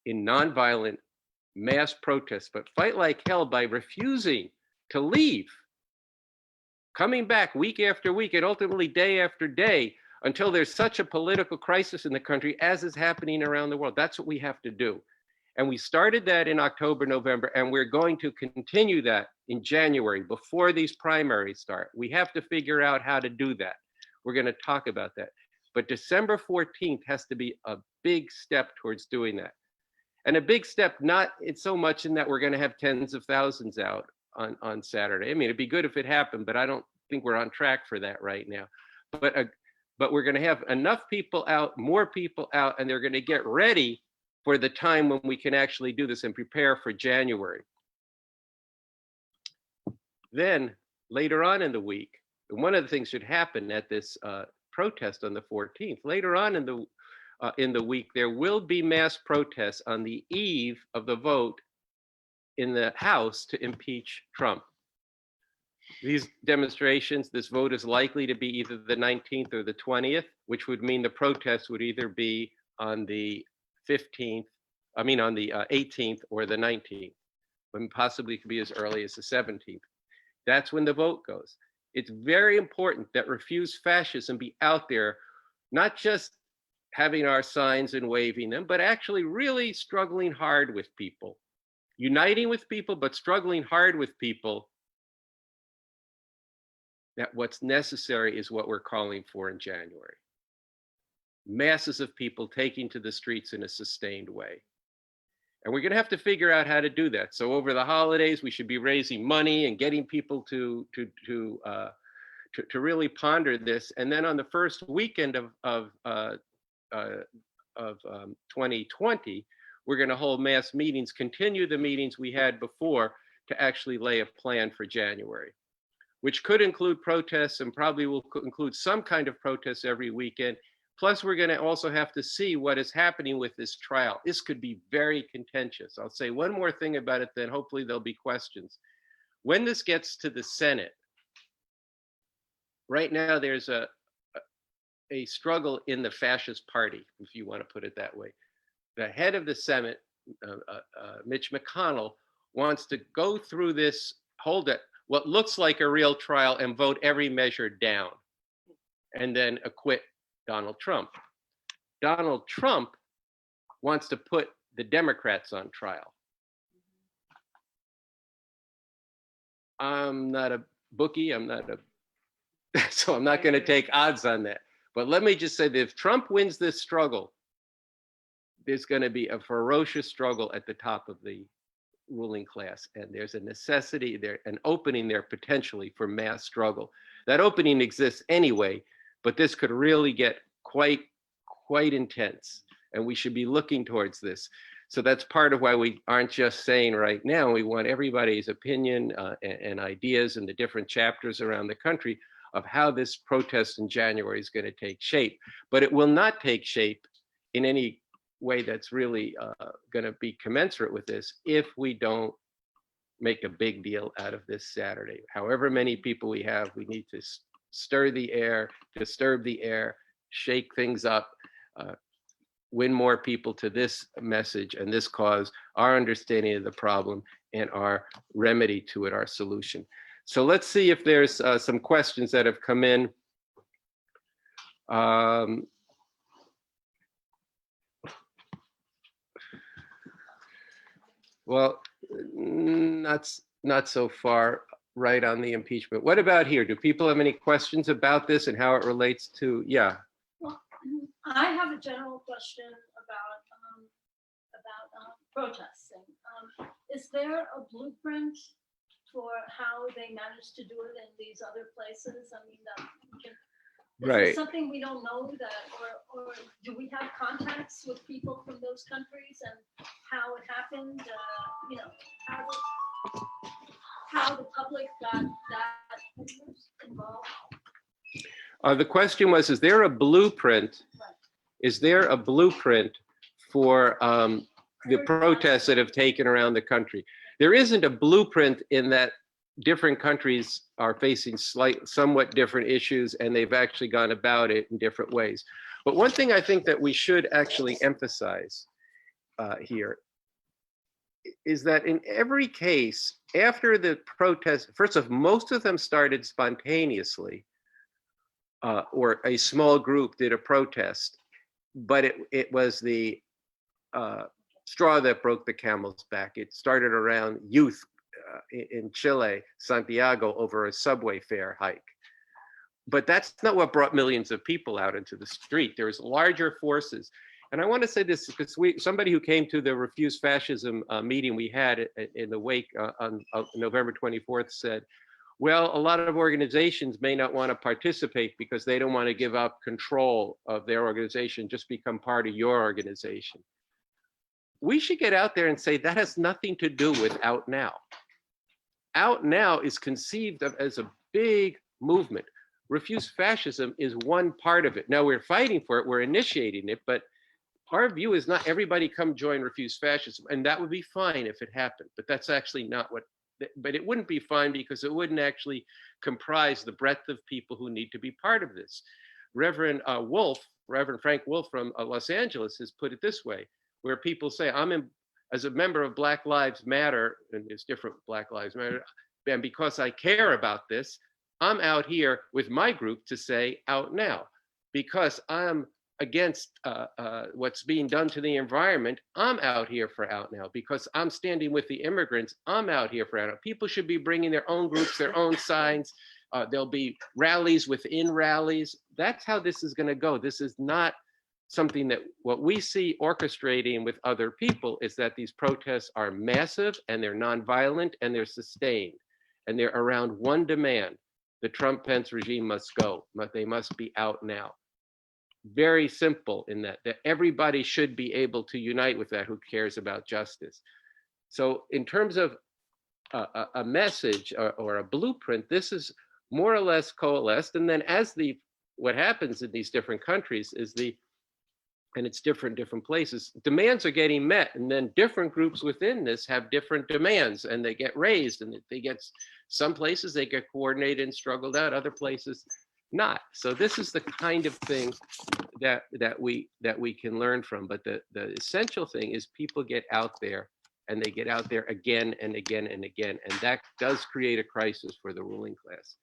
in nonviolent mass protests, but fight like hell by refusing to leave, coming back week after week, and ultimately day after day, until there's such a political crisis in the country as is happening around the world. That's what we have to do. And we started that in October, November, and we're going to continue that in January before these primaries start. We have to figure out how to do that. We're going to talk about that. But December 14th has to be a big step towards doing that. And a big step, not so much in that we're going to have tens of thousands out on Saturday. I mean, it'd be good if it happened, but I don't think we're on track for that right now. But we're going to have enough people out, more people out, and they're going to get ready for the time when we can actually do this and prepare for January. Then later on in the week, one of the things should happen at this protest on the 14th. Later on in the week, there will be mass protests on the eve of the vote in the House to impeach Trump. These demonstrations, this vote is likely to be either the 19th or the 20th, which would mean the protest would either be on the 15th, on the 18th or the 19th, and possibly could be as early as the 17th. That's when the vote goes. It's very important that Refuse Fascism be out there, not just having our signs and waving them, but actually really struggling hard with people, uniting with people, but struggling hard with people. That what's necessary is what we're calling for in January. Masses of people taking to the streets in a sustained way. And we're going to have to figure out how to do that. So over the holidays, we should be raising money and getting people to really ponder this. And then on the first weekend of 2020, we're going to hold mass meetings, continue the meetings we had before to actually lay a plan for January, which could include protests and probably will include some kind of protests every weekend. Plus, we're going to also have to see what is happening with this trial. This could be very contentious. I'll say one more thing about it, then hopefully there'll be questions. When this gets to the Senate, right now there's a struggle in the fascist party, if you want to put it that way. The head of the Senate, Mitch McConnell, wants to go through this, hold it, what looks like a real trial and vote every measure down and then acquit Donald Trump. Donald Trump wants to put the Democrats on trial. I'm not a bookie, so I'm not going to take odds on that. But let me just say that if Trump wins this struggle, there's going to be a ferocious struggle at the top of the ruling class. And there's a necessity there, an opening there potentially for mass struggle. That opening exists anyway, but this could really get quite intense. And we should be looking towards this. So that's part of why we aren't just saying right now, we want everybody's opinion and ideas in the different chapters around the country of how this protest in January is going to take shape. But it will not take shape in any way that's really going to be commensurate with this if we don't make a big deal out of this Saturday. However many people we have, we need to stir the air, disturb the air, shake things up, win more people to this message and this cause, our understanding of the problem and our remedy to it, our solution. So let's see if there's some questions that have come in. Well, not so far right on the impeachment. What about here? Do people have any questions about this and how it relates to, yeah. Well, I have a general question about protesting. Is there a blueprint for how they managed to do it in these other places? I mean, is Right. it something we don't know that, or do we have contacts with people from those countries and how it happened? You know, how the public got that involved? The question was, is there a blueprint? Right. Is there a blueprint for the protests that have taken around the country? There isn't a blueprint in that different countries are facing somewhat different issues and they've actually gone about it in different ways. But one thing I think that we should actually emphasize here is that in every case, after the protest, first of all, most of them started spontaneously, or a small group did a protest, but it was the straw that broke the camel's back. It started around youth in Chile, Santiago, over a subway fare hike. But that's not what brought millions of people out into the street. There's larger forces. And I want to say this because somebody who came to the Refuse Fascism meeting we had in the wake on November 24th said, well, a lot of organizations may not want to participate because they don't want to give up control of their organization, just become part of your organization. We should get out there and say that has nothing to do with OutNow. OutNow is conceived of as a big movement. Refuse Fascism is one part of it. Now we're fighting for it, we're initiating it, but our view is not everybody come join Refuse Fascism, and that would be fine if it happened, but that's actually not what, but it wouldn't be fine because it wouldn't actually comprise the breadth of people who need to be part of this. Reverend Frank Wolf from Los Angeles has put it this way, where people say, as a member of Black Lives Matter, and there's different Black Lives Matter, and because I care about this, I'm out here with my group to say OutNow. Because I'm against what's being done to the environment, I'm out here for OutNow. Because I'm standing with the immigrants, I'm out here for OutNow. People should be bringing their own groups, their own signs. There'll be rallies within rallies. That's how this is going to go. This is not something that what we see orchestrating with other people is that these protests are massive and they're nonviolent and they're sustained. And they're around one demand: the Trump-Pence regime must go, but they must be out now. Very simple in that everybody should be able to unite with that who cares about justice. So in terms of a message or a blueprint, this is more or less coalesced. And then what happens in these different countries is and it's different places, demands are getting met, and then different groups within this have different demands and they get raised, and some places they get coordinated and struggled out, other places not. So this is the kind of thing that we can learn from. But the essential thing is people get out there, and they get out there again and again and again, and that does create a crisis for the ruling class.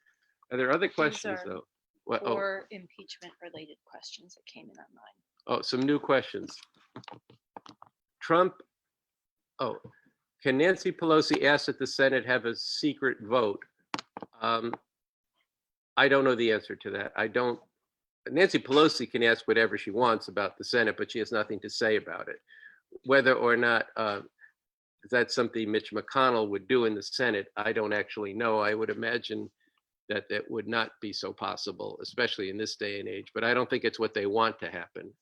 Are there other questions are though? What, Or impeachment related questions that came in online. oh, some new questions. Trump. Oh, can Nancy Pelosi ask that the Senate have a secret vote? I don't know the answer to that. I don't. Nancy Pelosi can ask whatever she wants about the Senate, but she has nothing to say about it. Whether or not that's something Mitch McConnell would do in the Senate, I don't actually know. I would imagine that that would not be so possible, especially in this day and age, but I don't think it's what they want to happen.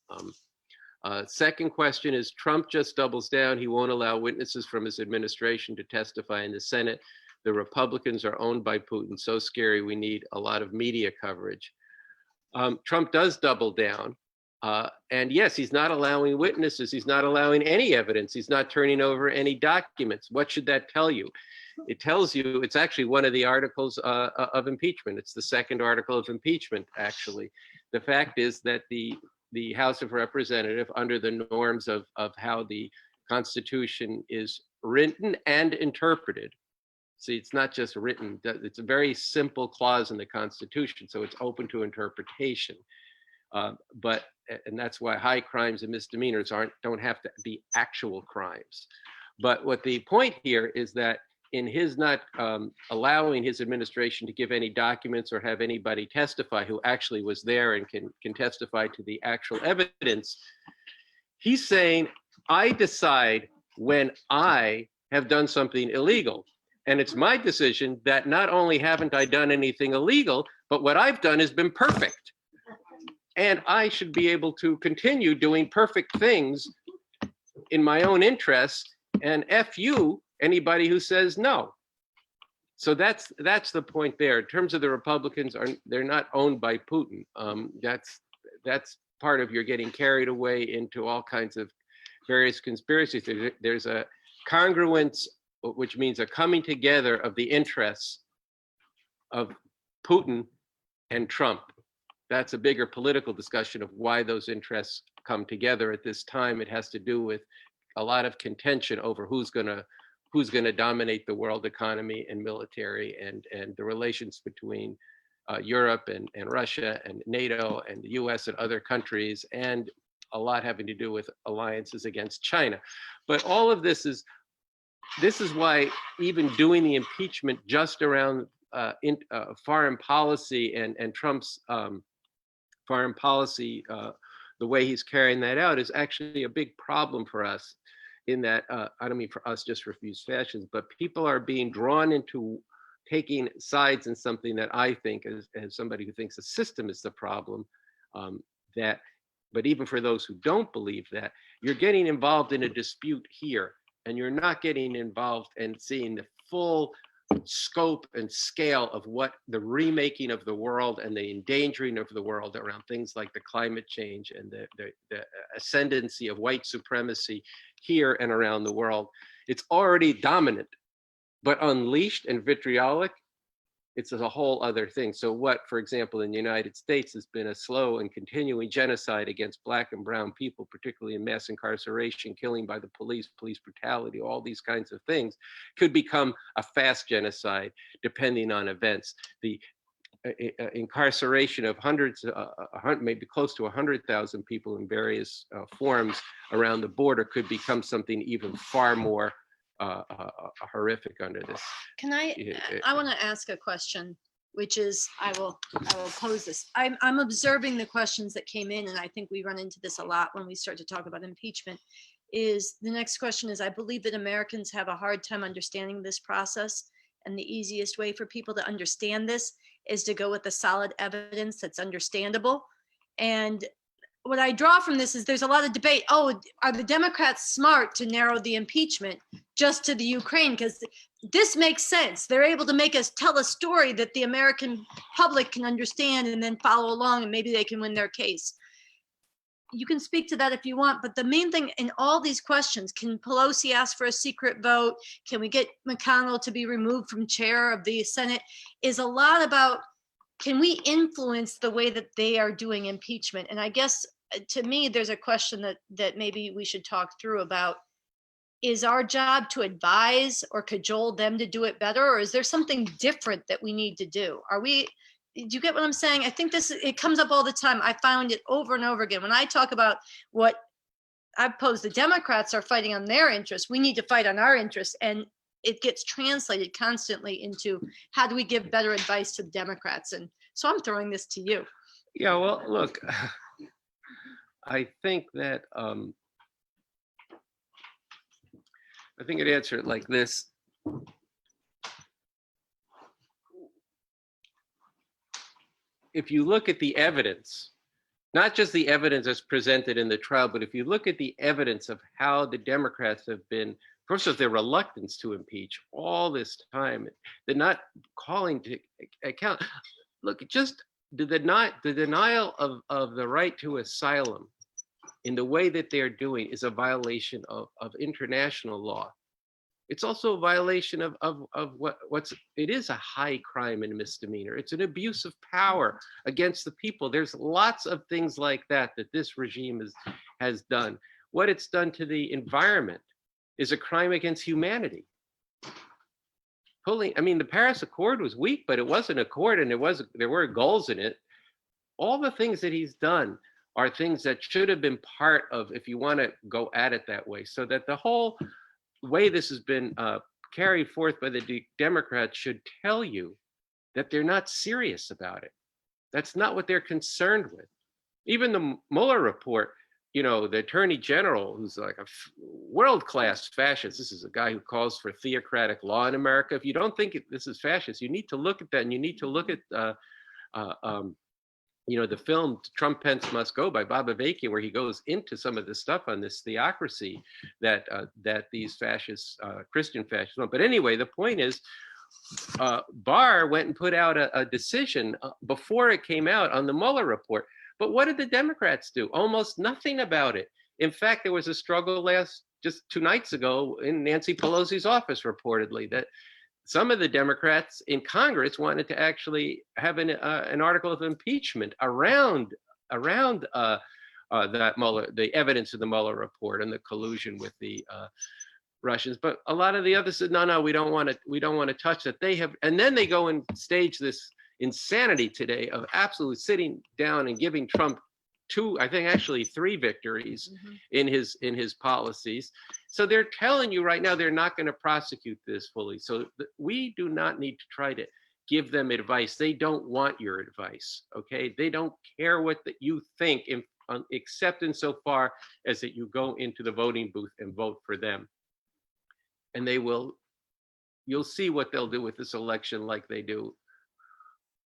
Second question is, Trump just doubles down. He won't allow witnesses from his administration to testify in the Senate. The Republicans are owned by Putin. So scary, we need a lot of media coverage. Trump does double down. And yes, he's not allowing witnesses. He's not allowing any evidence. He's not turning over any documents. What should that tell you? It tells you it's actually one of the articles of impeachment. It's the second article of impeachment, actually. The fact is that the House of Representatives, under the norms of how the Constitution is written and interpreted. See, it's not just written. It's a very simple clause in the Constitution, so it's open to interpretation. And that's why high crimes and misdemeanors don't have to be actual crimes. But what the point here is that in his not allowing his administration to give any documents or have anybody testify who actually was there and can testify to the actual evidence, he's saying, I decide when I have done something illegal. And it's my decision that not only haven't I done anything illegal, but what I've done has been perfect. And I should be able to continue doing perfect things in my own interest, and F you, anybody who says no. So that's the point there. In terms of the Republicans, they're not owned by Putin. That's part of you're getting carried away into all kinds of various conspiracies. There's a congruence, which means a coming together of the interests of Putin and Trump. That's a bigger political discussion of why those interests come together at this time. It has to do with a lot of contention over who's gonna dominate the world economy and military, and the relations between Europe and Russia and NATO and the US and other countries, and a lot having to do with alliances against China. But all of this is why even doing the impeachment just around foreign policy and Trump's foreign policy, the way he's carrying that out, is actually a big problem for us, in that, I don't mean for us just refuse fascism, but people are being drawn into taking sides in something that I think, as somebody who thinks the system is the problem, but even for those who don't believe that, you're getting involved in a dispute here, and you're not getting involved and seeing the full scope and scale of what the remaking of the world and the endangering of the world around things like the climate change and the ascendancy of white supremacy here and around the world. It's already dominant, but unleashed and vitriolic, it's a whole other thing. So what, for example, in the United States has been a slow and continuing genocide against Black and brown people, particularly in mass incarceration, killing by the police brutality, all these kinds of things, could become a fast genocide depending on events. The incarceration of hundreds, maybe close to 100,000 people in various forms around the border could become something even far more horrific under this. Can I want to ask a question, which is, I will pose this. I'm observing the questions that came in, and I think we run into this a lot when we start to talk about impeachment. The next question is, I believe that Americans have a hard time understanding this process, and the easiest way for people to understand this is to go with the solid evidence that's understandable. And what I draw from this is there's a lot of debate. Oh, are the Democrats smart to narrow the impeachment just to the Ukraine? Because this makes sense. They're able to make us tell a story that the American public can understand and then follow along, and maybe they can win their case. You can speak to that if you want, but the main thing in all these questions, can Pelosi ask for a secret vote? Can we get McConnell to be removed from chair of the Senate? Is a lot about can we influence the way that they are doing impeachment? And I guess to me, there's a question that maybe we should talk through about, is our job to advise or cajole them to do it better? Or is there something different that we need to do? Do you get what I'm saying? I think it comes up all the time. I found it over and over again. When I talk about what I've posed, the Democrats are fighting on their interests, we need to fight on our interests. And it gets translated constantly into how do we give better advice to the Democrats? And so I'm throwing this to you. Yeah, well, look, I think that I think I'd answer it like this. If you look at the evidence, not just the evidence that's presented in the trial, but if you look at the evidence of how the Democrats have been, first of all, their reluctance to impeach all this time, they're not calling to account. Look, just the denial of the right to asylum in the way that they're doing is a violation of international law. It's also a violation of it is a high crime and misdemeanor. It's an abuse of power against the people. There's lots of things like that this regime has done. What it's done to the environment is a crime against humanity. The Paris Accord was weak, but it was an accord, and there were goals in it. All the things that he's done are things that should have been part of, if you want to go at it that way, so that the whole way this has been carried forth by the Democrats should tell you that they're not serious about it. That's not what they're concerned with. Even the Mueller report, the Attorney General, who's like a world-class fascist, this is a guy who calls for theocratic law in America. If you don't think this is fascist, you need to look at that, and you need to look at the film Trump, Pence Must Go by Bob Avakian, where he goes into some of the stuff on this theocracy that these fascists, Christian fascists want. But anyway, the point is, Barr went and put out a decision before it came out on the Mueller report. But what did the Democrats do? Almost nothing about it. In fact, there was a struggle just 2 nights ago in Nancy Pelosi's office, reportedly, that some of the Democrats in Congress wanted to actually have an article of impeachment around that Mueller, the evidence of the Mueller report and the collusion with the Russians. But a lot of the others said, no, we don't want to touch that. And then they go and stage this insanity today of absolutely sitting down and giving Trump 3 victories in his policies. So they're telling you right now they're not going to prosecute this fully. So we do not need to try to give them advice. They don't want your advice, okay? They don't care what you think, except insofar as that you go into the voting booth and vote for them. And you'll see what they'll do with this election, like they do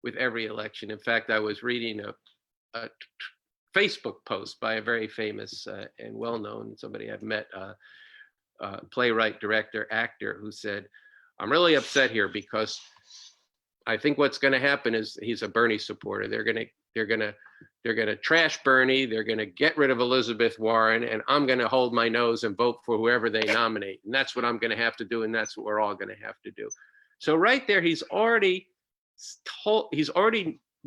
with every election. In fact, I was reading a Facebook post by a very famous and well-known, somebody I've met, playwright, director, actor, who said, "I'm really upset here because I think what's going to happen is," he's a Bernie supporter, they're going to trash Bernie, they're going to get rid of Elizabeth Warren, and I'm going to hold my nose and vote for whoever they nominate, and that's what I'm going to have to do, and that's what we're all going to have to do. So right there, he's already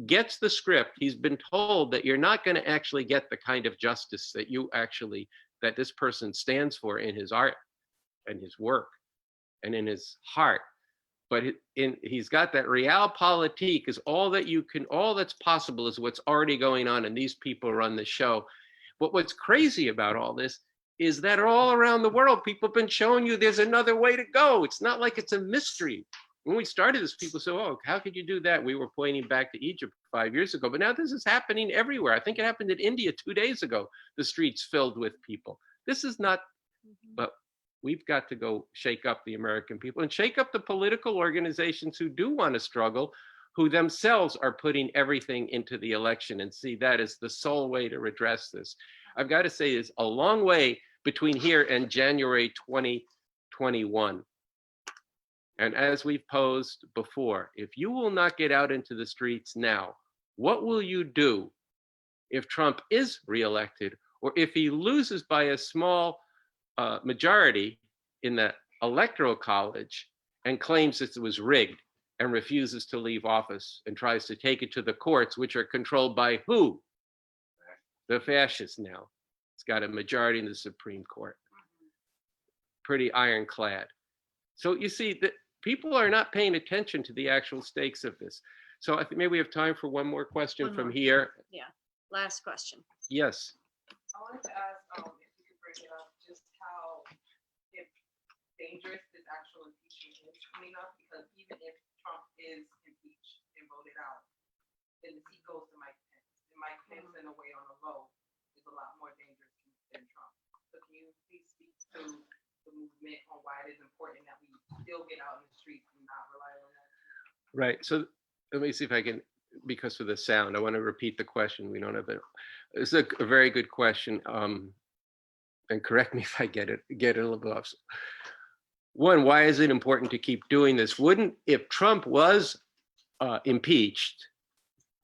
gets the script. He's been told that you're not going to actually get the kind of justice that this person stands for in his art and his work and in his heart. But he's got that realpolitik is all that's possible is what's already going on, and these people run the show. But what's crazy about all this is that all around the world, people have been showing you there's another way to go. It's not like it's a mystery. When we started this, people said, "Oh, how could you do that?" We were pointing back to Egypt 5 years ago, but now this is happening everywhere. I think it happened in India 2 days ago, the streets filled with people. This is not, but we've got to go shake up the American people and shake up the political organizations who do want to struggle, who themselves are putting everything into the election, and see that as the sole way to redress this. I've got to say, there's a long way between here and January 2021. And as we've posed before, if you will not get out into the streets now, what will you do if Trump is reelected, or if he loses by a small majority in the electoral college and claims that it was rigged? and refuses to leave office and tries to take it to the courts, which are controlled by who? The fascists now. It's got a majority in the Supreme Court. Pretty ironclad. So you see that people are not paying attention to the actual stakes of this. So I think maybe we have time for one more question One from more. here. Last question. Yes. I wanted to ask if you could bring it up just how if dangerous this actual impeachment is coming up, because even if Trump is impeached and voted out, then the seat goes to Mike Pence. And Mike Pence, in a way, on the low, is a lot more dangerous than Trump. So can you please speak to the movement on why it is important that we still get out in the streets and not rely on that? Right. So let me see if I can, because of the sound, I want to repeat the question. We don't have it. It's a very good question. And correct me if I get it a little bit off. One, why is it important to keep doing this? If Trump was impeached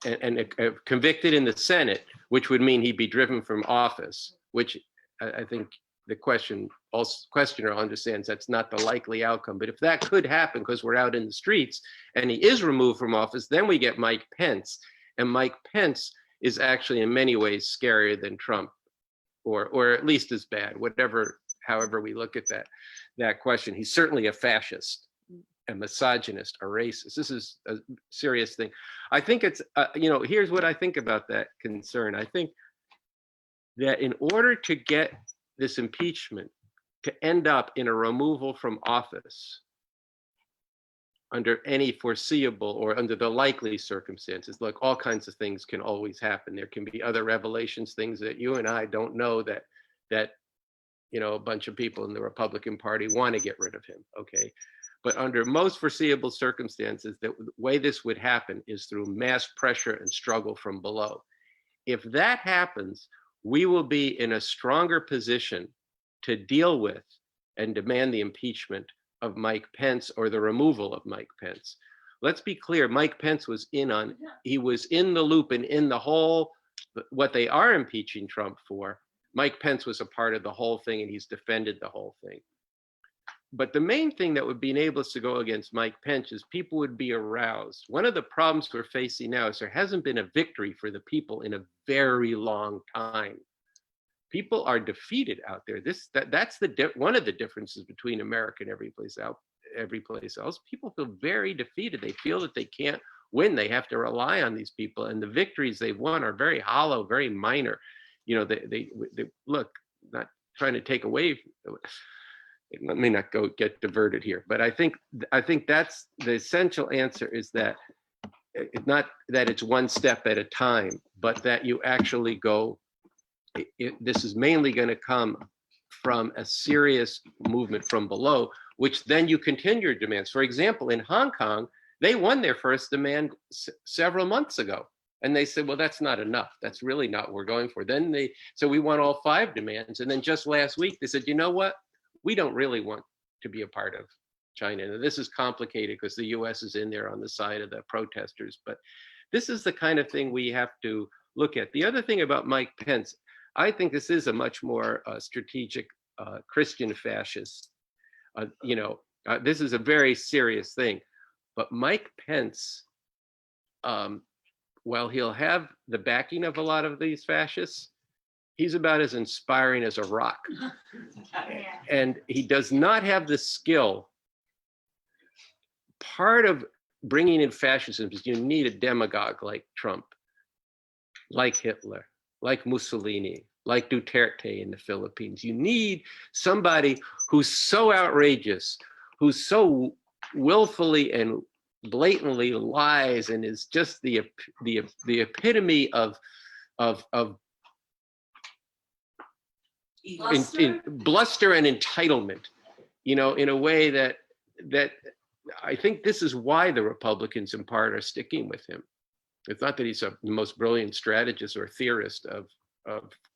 and convicted in the Senate, which would mean he'd be driven from office, which I think the questioner understands that's not the likely outcome. But if that could happen because we're out in the streets and he is removed from office, then we get Mike Pence. And Mike Pence is actually in many ways scarier than Trump, or at least as bad, however we look at that question. He's certainly a fascist, a misogynist, a racist. This is a serious thing. I think it's, here's what I think about that concern. I think that in order to get this impeachment to end up in a removal from office under any foreseeable or under the likely circumstances, look, all kinds of things can always happen. There can be other revelations, things that you and I don't know that a bunch of people in the Republican Party want to get rid of him, okay? But under most foreseeable circumstances, the way this would happen is through mass pressure and struggle from below. If that happens, we will be in a stronger position to deal with and demand the impeachment of Mike Pence or the removal of Mike Pence. Let's be clear, Mike Pence was he was in the loop and in the whole, what they are impeaching Trump for. Mike Pence was a part of the whole thing and he's defended the whole thing. But the main thing that would be enable us to go against Mike Pence is people would be aroused. One of the problems we're facing now is there hasn't been a victory for the people in a very long time. People are defeated out there. That's one of the differences between America and every place else. People feel very defeated. They feel that they can't win. They have to rely on these people, and the victories they've won are very hollow, very minor. They look, not trying to take away. Let me not get diverted here, but I think that's the essential answer, is that not that it's one step at a time, but that you actually go. This is mainly going to come from a serious movement from below, which then you continue your demands. For example, in Hong Kong, they won their first demand several months ago. And they said, well, that's not enough. That's really not what we're going for. So we won all 5 demands. And then just last week, they said, you know what? We don't really want to be a part of China. And this is complicated because the US is in there on the side of the protesters. But this is the kind of thing we have to look at. The other thing about Mike Pence, I think this is a much more strategic Christian fascist. This is a very serious thing. But Mike Pence, while he'll have the backing of a lot of these fascists, he's about as inspiring as a rock. And he does not have the skill. Part of bringing in fascism is you need a demagogue like Trump, like Hitler, like Mussolini, like Duterte in the Philippines. You need somebody who's so outrageous, who's so willfully and blatantly lies and is just the epitome of bluster and entitlement, in a way that I think this is why the Republicans in part are sticking with him. It's not that he's the most brilliant strategist or theorist of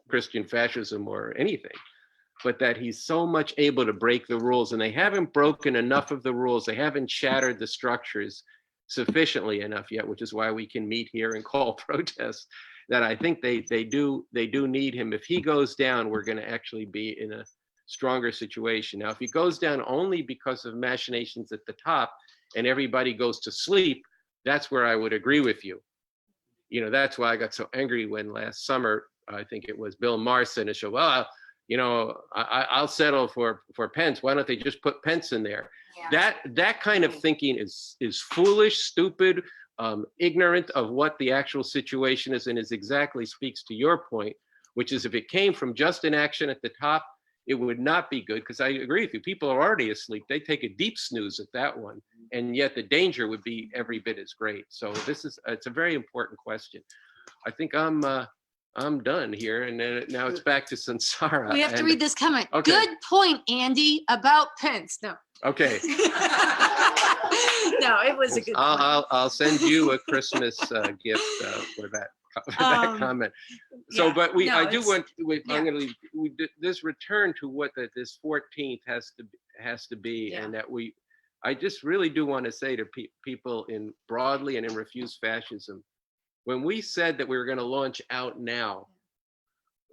Christian fascism or anything, but that he's so much able to break the rules, and they haven't broken enough of the rules. They haven't shattered the structures sufficiently enough yet, which is why we can meet here and call protests. That I think they do need him. If he goes down, we're going to actually be in a stronger situation. Now, if he goes down only because of machinations at the top, and everybody goes to sleep, that's where I would agree with you. You know, that's why I got so angry when last summer, I think it was Bill Maher said, "Well, I'll settle for Pence. Why don't they just put Pence in there?" Yeah. That kind of thinking is foolish, stupid, ignorant of what the actual situation is, and is exactly speaks to your point, which is if it came from just inaction at the top, it would not be good, because I agree with you. People are already asleep. They take a deep snooze at that one, and yet the danger would be every bit as great. So it's a very important question. I think I'm done here, and then now it's back to Sansara. We have to read this comment. Okay. Good point, Andy, about Pence. No. Okay, No, it was a good point. I'll send you a Christmas gift for that. That comment. So, yeah, but no, I do it's- want. yeah. I'm going to leave. This return to what this 14th has to be, Yeah. and that I just really do want to say to people in broadly and in Refuse Fascism, when we said that we were going to launch OutNow,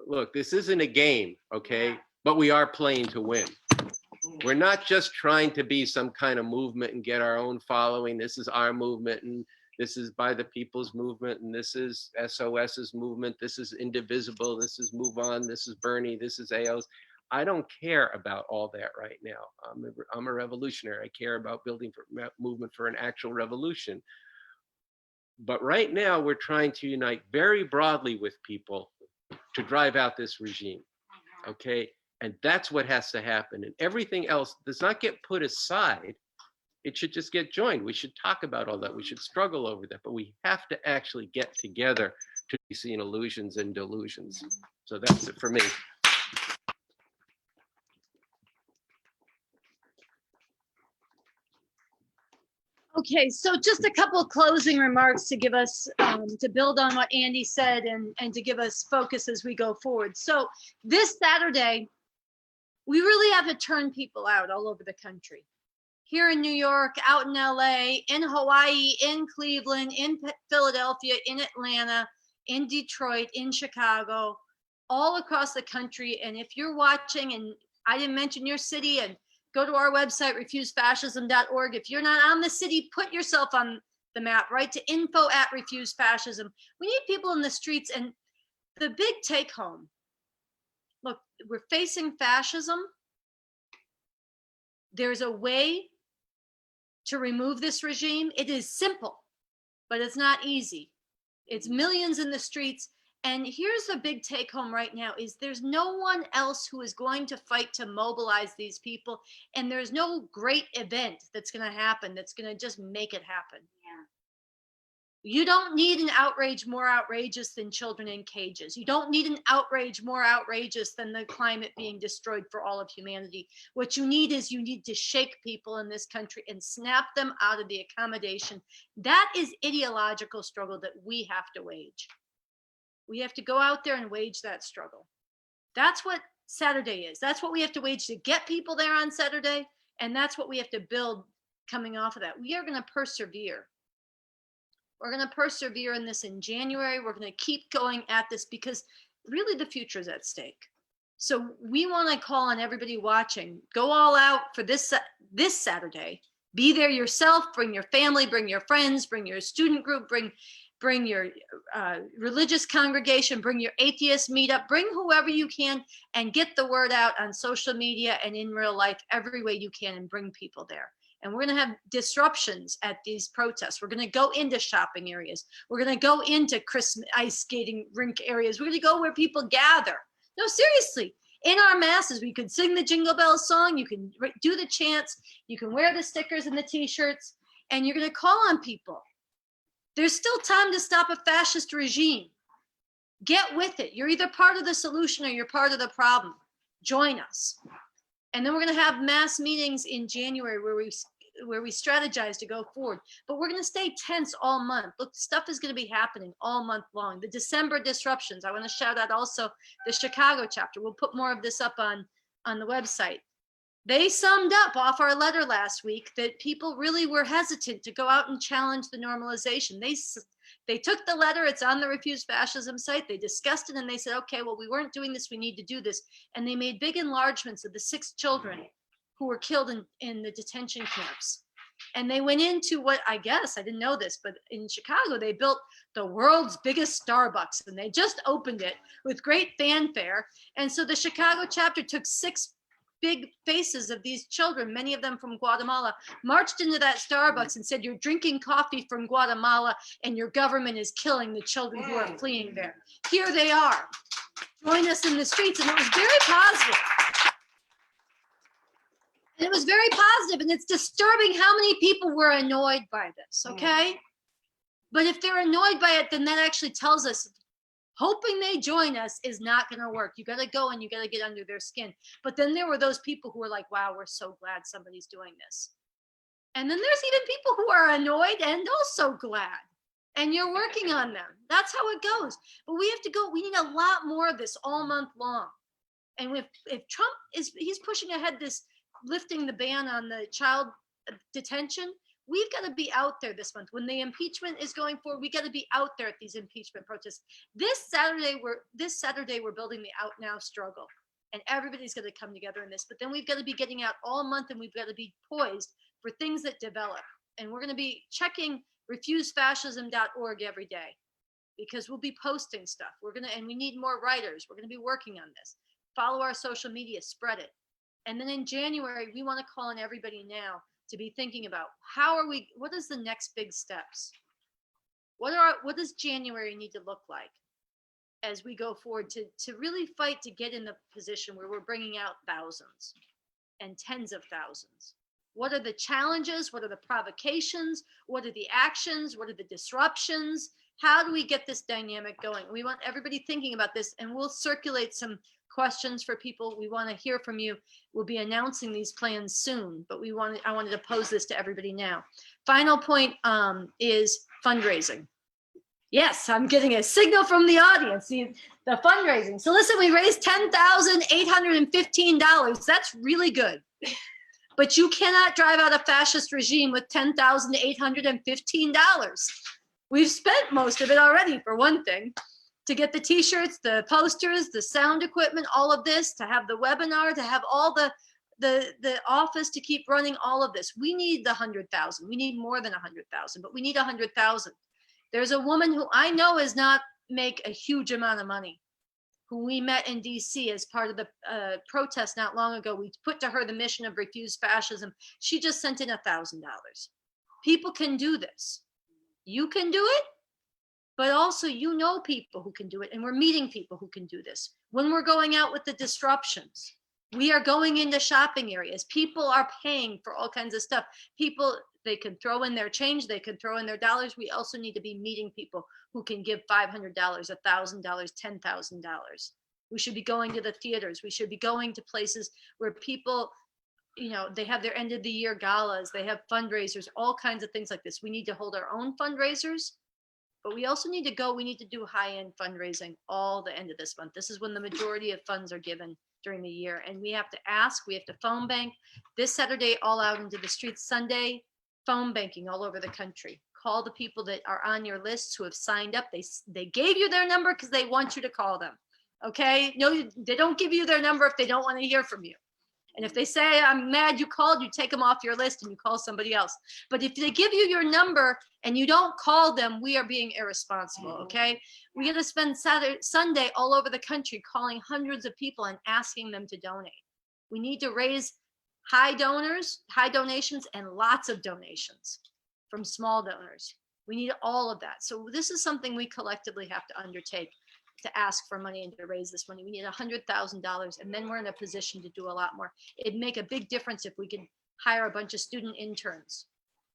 look, this isn't a game, okay? Yeah. But we are playing to win. We're not just trying to be some kind of movement and get our own following. This is our movement, and this is by the people's movement, and this is SOS's movement. This is Indivisible. This is Move On. This is Bernie. This is AO's. I don't care about all that right now. I'm a revolutionary. I care about building movement for an actual revolution. But right now, we're trying to unite very broadly with people to drive out this regime, okay? And that's what has to happen. And everything else does not get put aside. It should just get joined. We should talk about all that. We should struggle over that. But we have to actually get together to be seeing illusions and delusions. So that's it for me. Okay, so just a couple of closing remarks to give us, to build on what Andy said and to give us focus as we go forward. So this Saturday, we really have to turn people out all over the country. Here in New York, out in LA, in Hawaii, in Cleveland, in Philadelphia, in Atlanta, in Detroit, in Chicago, all across the country. And if you're watching and I didn't mention your city, and go to our website, refusefascism.org. If you're not on the city, put yourself on the map, write to info@refusefascism. We need people in the streets. And the big take home, look, we're facing fascism. There's a way to remove this regime. It is simple, but it's not easy. It's millions in the streets. And here's the big take home right now is there's no one else who is going to fight to mobilize these people. And there's no great event that's going to happen that's going to just make it happen. Yeah. You don't need an outrage more outrageous than children in cages. You don't need an outrage more outrageous than the climate being destroyed for all of humanity. What you need is you need to shake people in this country and snap them out of the accommodation. That is ideological struggle that we have to wage. We have to go out there and wage that struggle. That's what Saturday is. That's what we have to wage to get people there on Saturday. And that's what we have to build coming off of that. We are going to persevere. We're going to persevere in this in January. We're going to keep going at this because really the future is at stake. So we want to call on everybody watching, go all out for this Saturday. Be there yourself, bring your family, bring your friends, bring your student group, bring your religious congregation, bring your atheist meetup, bring whoever you can and get the word out on social media and in real life every way you can and bring people there. And we're going to have disruptions at these protests. We're going to go into shopping areas. We're going to go into Christmas ice skating rink areas. We're going to go where people gather. No, seriously, in our masses, we could sing the Jingle Bells song. You can do the chants. You can wear the stickers and the t-shirts, and you're going to call on people. There's still time to stop a fascist regime. Get with it. You're either part of the solution or you're part of the problem. Join us. And then we're going to have mass meetings in January where we strategize to go forward. But we're going to stay tense all month. Look, stuff is going to be happening all month long. The December disruptions. I want to shout out also the Chicago chapter. We'll put more of this up on the website. They summed up off our letter last week that people really were hesitant to go out and challenge the normalization. They took the letter, it's on the Refuse Fascism site, they discussed it and they said, okay, well, we weren't doing this, we need to do this. And they made big enlargements of the 6 children who were killed in the detention camps. And they went into what, I guess, I didn't know this, but in Chicago, they built the world's biggest Starbucks, and they just opened it with great fanfare. And so the Chicago chapter took 6 big faces of these children, many of them from Guatemala, marched into that Starbucks and said, you're drinking coffee from Guatemala and your government is killing the children who are fleeing there. Here they are. Join us in the streets. And it was very positive. And it was very positive, and it's disturbing how many people were annoyed by this, okay? But if they're annoyed by it, then that actually tells us hoping they join us is not going to work. You got to go and you got to get under their skin. But then there were those people who were like, wow, we're so glad somebody's doing this. And then there's even people who are annoyed and also glad. And you're working on them. That's how it goes. But we have to go. We need a lot more of this all month long. And if Trump he's pushing ahead this lifting the ban on the child detention, we've got to be out there this month. When the impeachment is going forward, we got to be out there at these impeachment protests. This Saturday, we're building the OutNow struggle, and everybody's going to come together in this. But then we've got to be getting out all month, and we've got to be poised for things that develop. And we're going to be checking refusefascism.org every day, because we'll be posting stuff. And we need more writers. We're going to be working on this. Follow our social media, spread it. And then in January, we want to call on everybody now to be thinking about what is the next big steps? What does January need to look like as we go forward to really fight to get in the position where we're bringing out thousands and tens of thousands? What are the challenges? What are the provocations? What are the actions? What are the disruptions? How do we get this dynamic going? We want everybody thinking about this, and we'll circulate some questions for people. We want to hear from you. We'll be announcing these plans soon, but I wanted to pose this to everybody now. Final point is fundraising. Yes, I'm getting a signal from the audience. The fundraising. So listen, we raised $10,815. That's really good. But you cannot drive out a fascist regime with $10,815. We've spent most of it already, for one thing. To get the t-shirts, the posters, the sound equipment, all of this, to have the webinar, to have all the office to keep running all of this. We need the 100,000. We need more than 100,000, but we need 100,000. There's a woman who I know does not make a huge amount of money, who we met in DC as part of the protest not long ago. We put to her the mission of Refuse Fascism. She just sent in $1,000. People can do this. You can do it. But also, you know, people who can do it, and we're meeting people who can do this. When we're going out with the disruptions, we are going into shopping areas. People are paying for all kinds of stuff. People, they can throw in their change, they can throw in their dollars. We also need to be meeting people who can give $500, $1,000, $10,000. We should be going to the theaters. We should be going to places where people, you know, they have their end of the year galas, they have fundraisers, all kinds of things like this. We need to hold our own fundraisers. But we also need to do high-end fundraising all the end of this month. This is when the majority of funds are given during the year. And we have to ask, we have to phone bank. This Saturday, all out into the streets. Sunday, phone banking all over the country. Call the people that are on your lists who have signed up. They gave you their number because they want you to call them. Okay? No, they don't give you their number if they don't want to hear from you. And if they say, I'm mad you called, you take them off your list and you call somebody else. But if they give you your number and you don't call them, we are being irresponsible, okay? We got to spend Sunday all over the country calling hundreds of people and asking them to donate. We need to raise high donations, and lots of donations from small donors. We need all of that. So this is something we collectively have to undertake, to ask for money and to raise this money. We need $100,000, and then we're in a position to do a lot more. It'd make a big difference if we could hire a bunch of student interns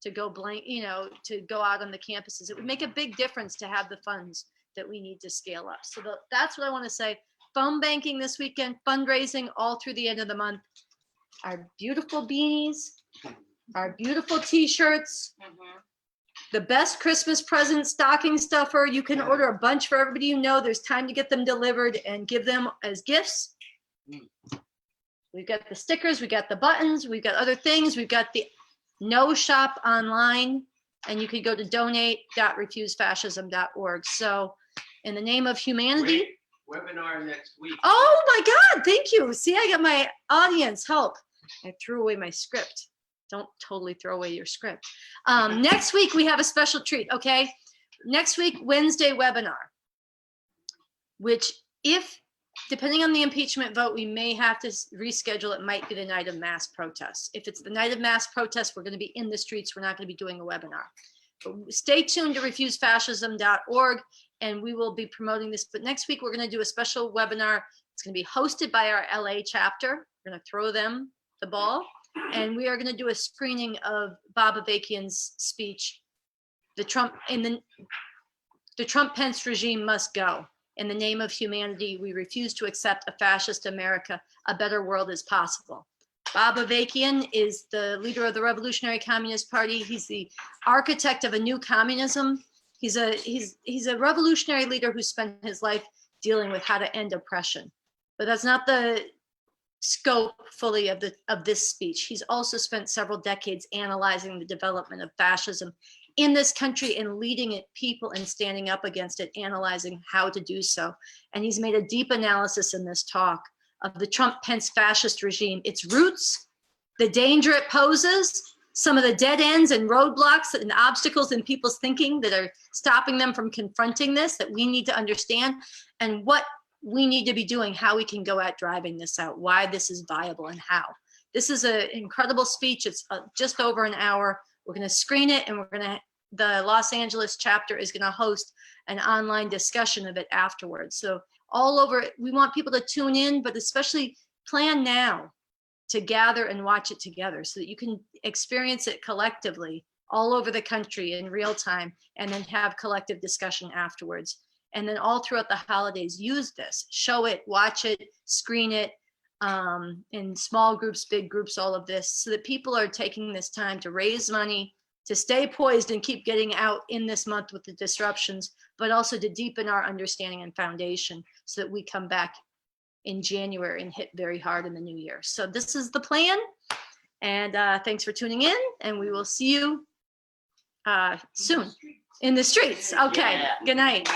to go to go out on the campuses. It would make a big difference to have the funds that we need to scale up. So that's what I want to say. Phone banking this weekend, fundraising all through the end of the month. Our beautiful beanies, our beautiful t-shirts, the best Christmas present, stocking stuffer. You can order a bunch for everybody you know. There's time to get them delivered and give them as gifts. We've got the stickers, we got the buttons, we've got other things. We've got the No Shop online, and you can go to donate.refusefascism.org. So in the name of humanity. Webinar next week. Oh my God, thank you. See, I got my audience help. I threw away my script. don't totally throw away your script. Next week, we have a special treat, okay? Next week, Wednesday webinar, which if, depending on the impeachment vote, we may have to reschedule. It might be the night of mass protests. If it's the night of mass protests, we're going to be in the streets. We're not going to be doing a webinar. But stay tuned to refusefascism.org, and we will be promoting this. But next week, we're going to do a special webinar. It's going to be hosted by our LA chapter. We're going to throw them the ball. And we are going to do a screening of Bob Avakian's speech. The Trump-Pence regime must go. In the name of humanity, we refuse to accept a fascist America. A better world is possible. Bob Avakian is the leader of the Revolutionary Communist Party. He's the architect of a new communism. He's a revolutionary leader who spent his life dealing with how to end oppression. But that's not the scope fully of this speech. He's also spent several decades analyzing the development of fascism in this country and leading it, people, and standing up against it, analyzing how to do so. And he's made a deep analysis in this talk of the Trump-Pence fascist regime, its roots, the danger it poses, some of the dead ends and roadblocks and obstacles in people's thinking that are stopping them from confronting this, that we need to understand, and what we need to be doing, how we can go at driving this out, why this is viable and how. This is an incredible speech. It's just over an hour. We're going to screen it, and the Los Angeles chapter is going to host an online discussion of it afterwards. So all over, we want people to tune in, but especially plan now to gather and watch it together so that you can experience it collectively all over the country in real time, and then have collective discussion afterwards. And then all throughout the holidays, use this, show it, watch it, screen it in small groups, big groups, all of this, so that people are taking this time to raise money, to stay poised and keep getting out in this month with the disruptions, but also to deepen our understanding and foundation so that we come back in January and hit very hard in the new year. So this is the plan. And thanks for tuning in, and we will see you soon in the streets. Okay, good night.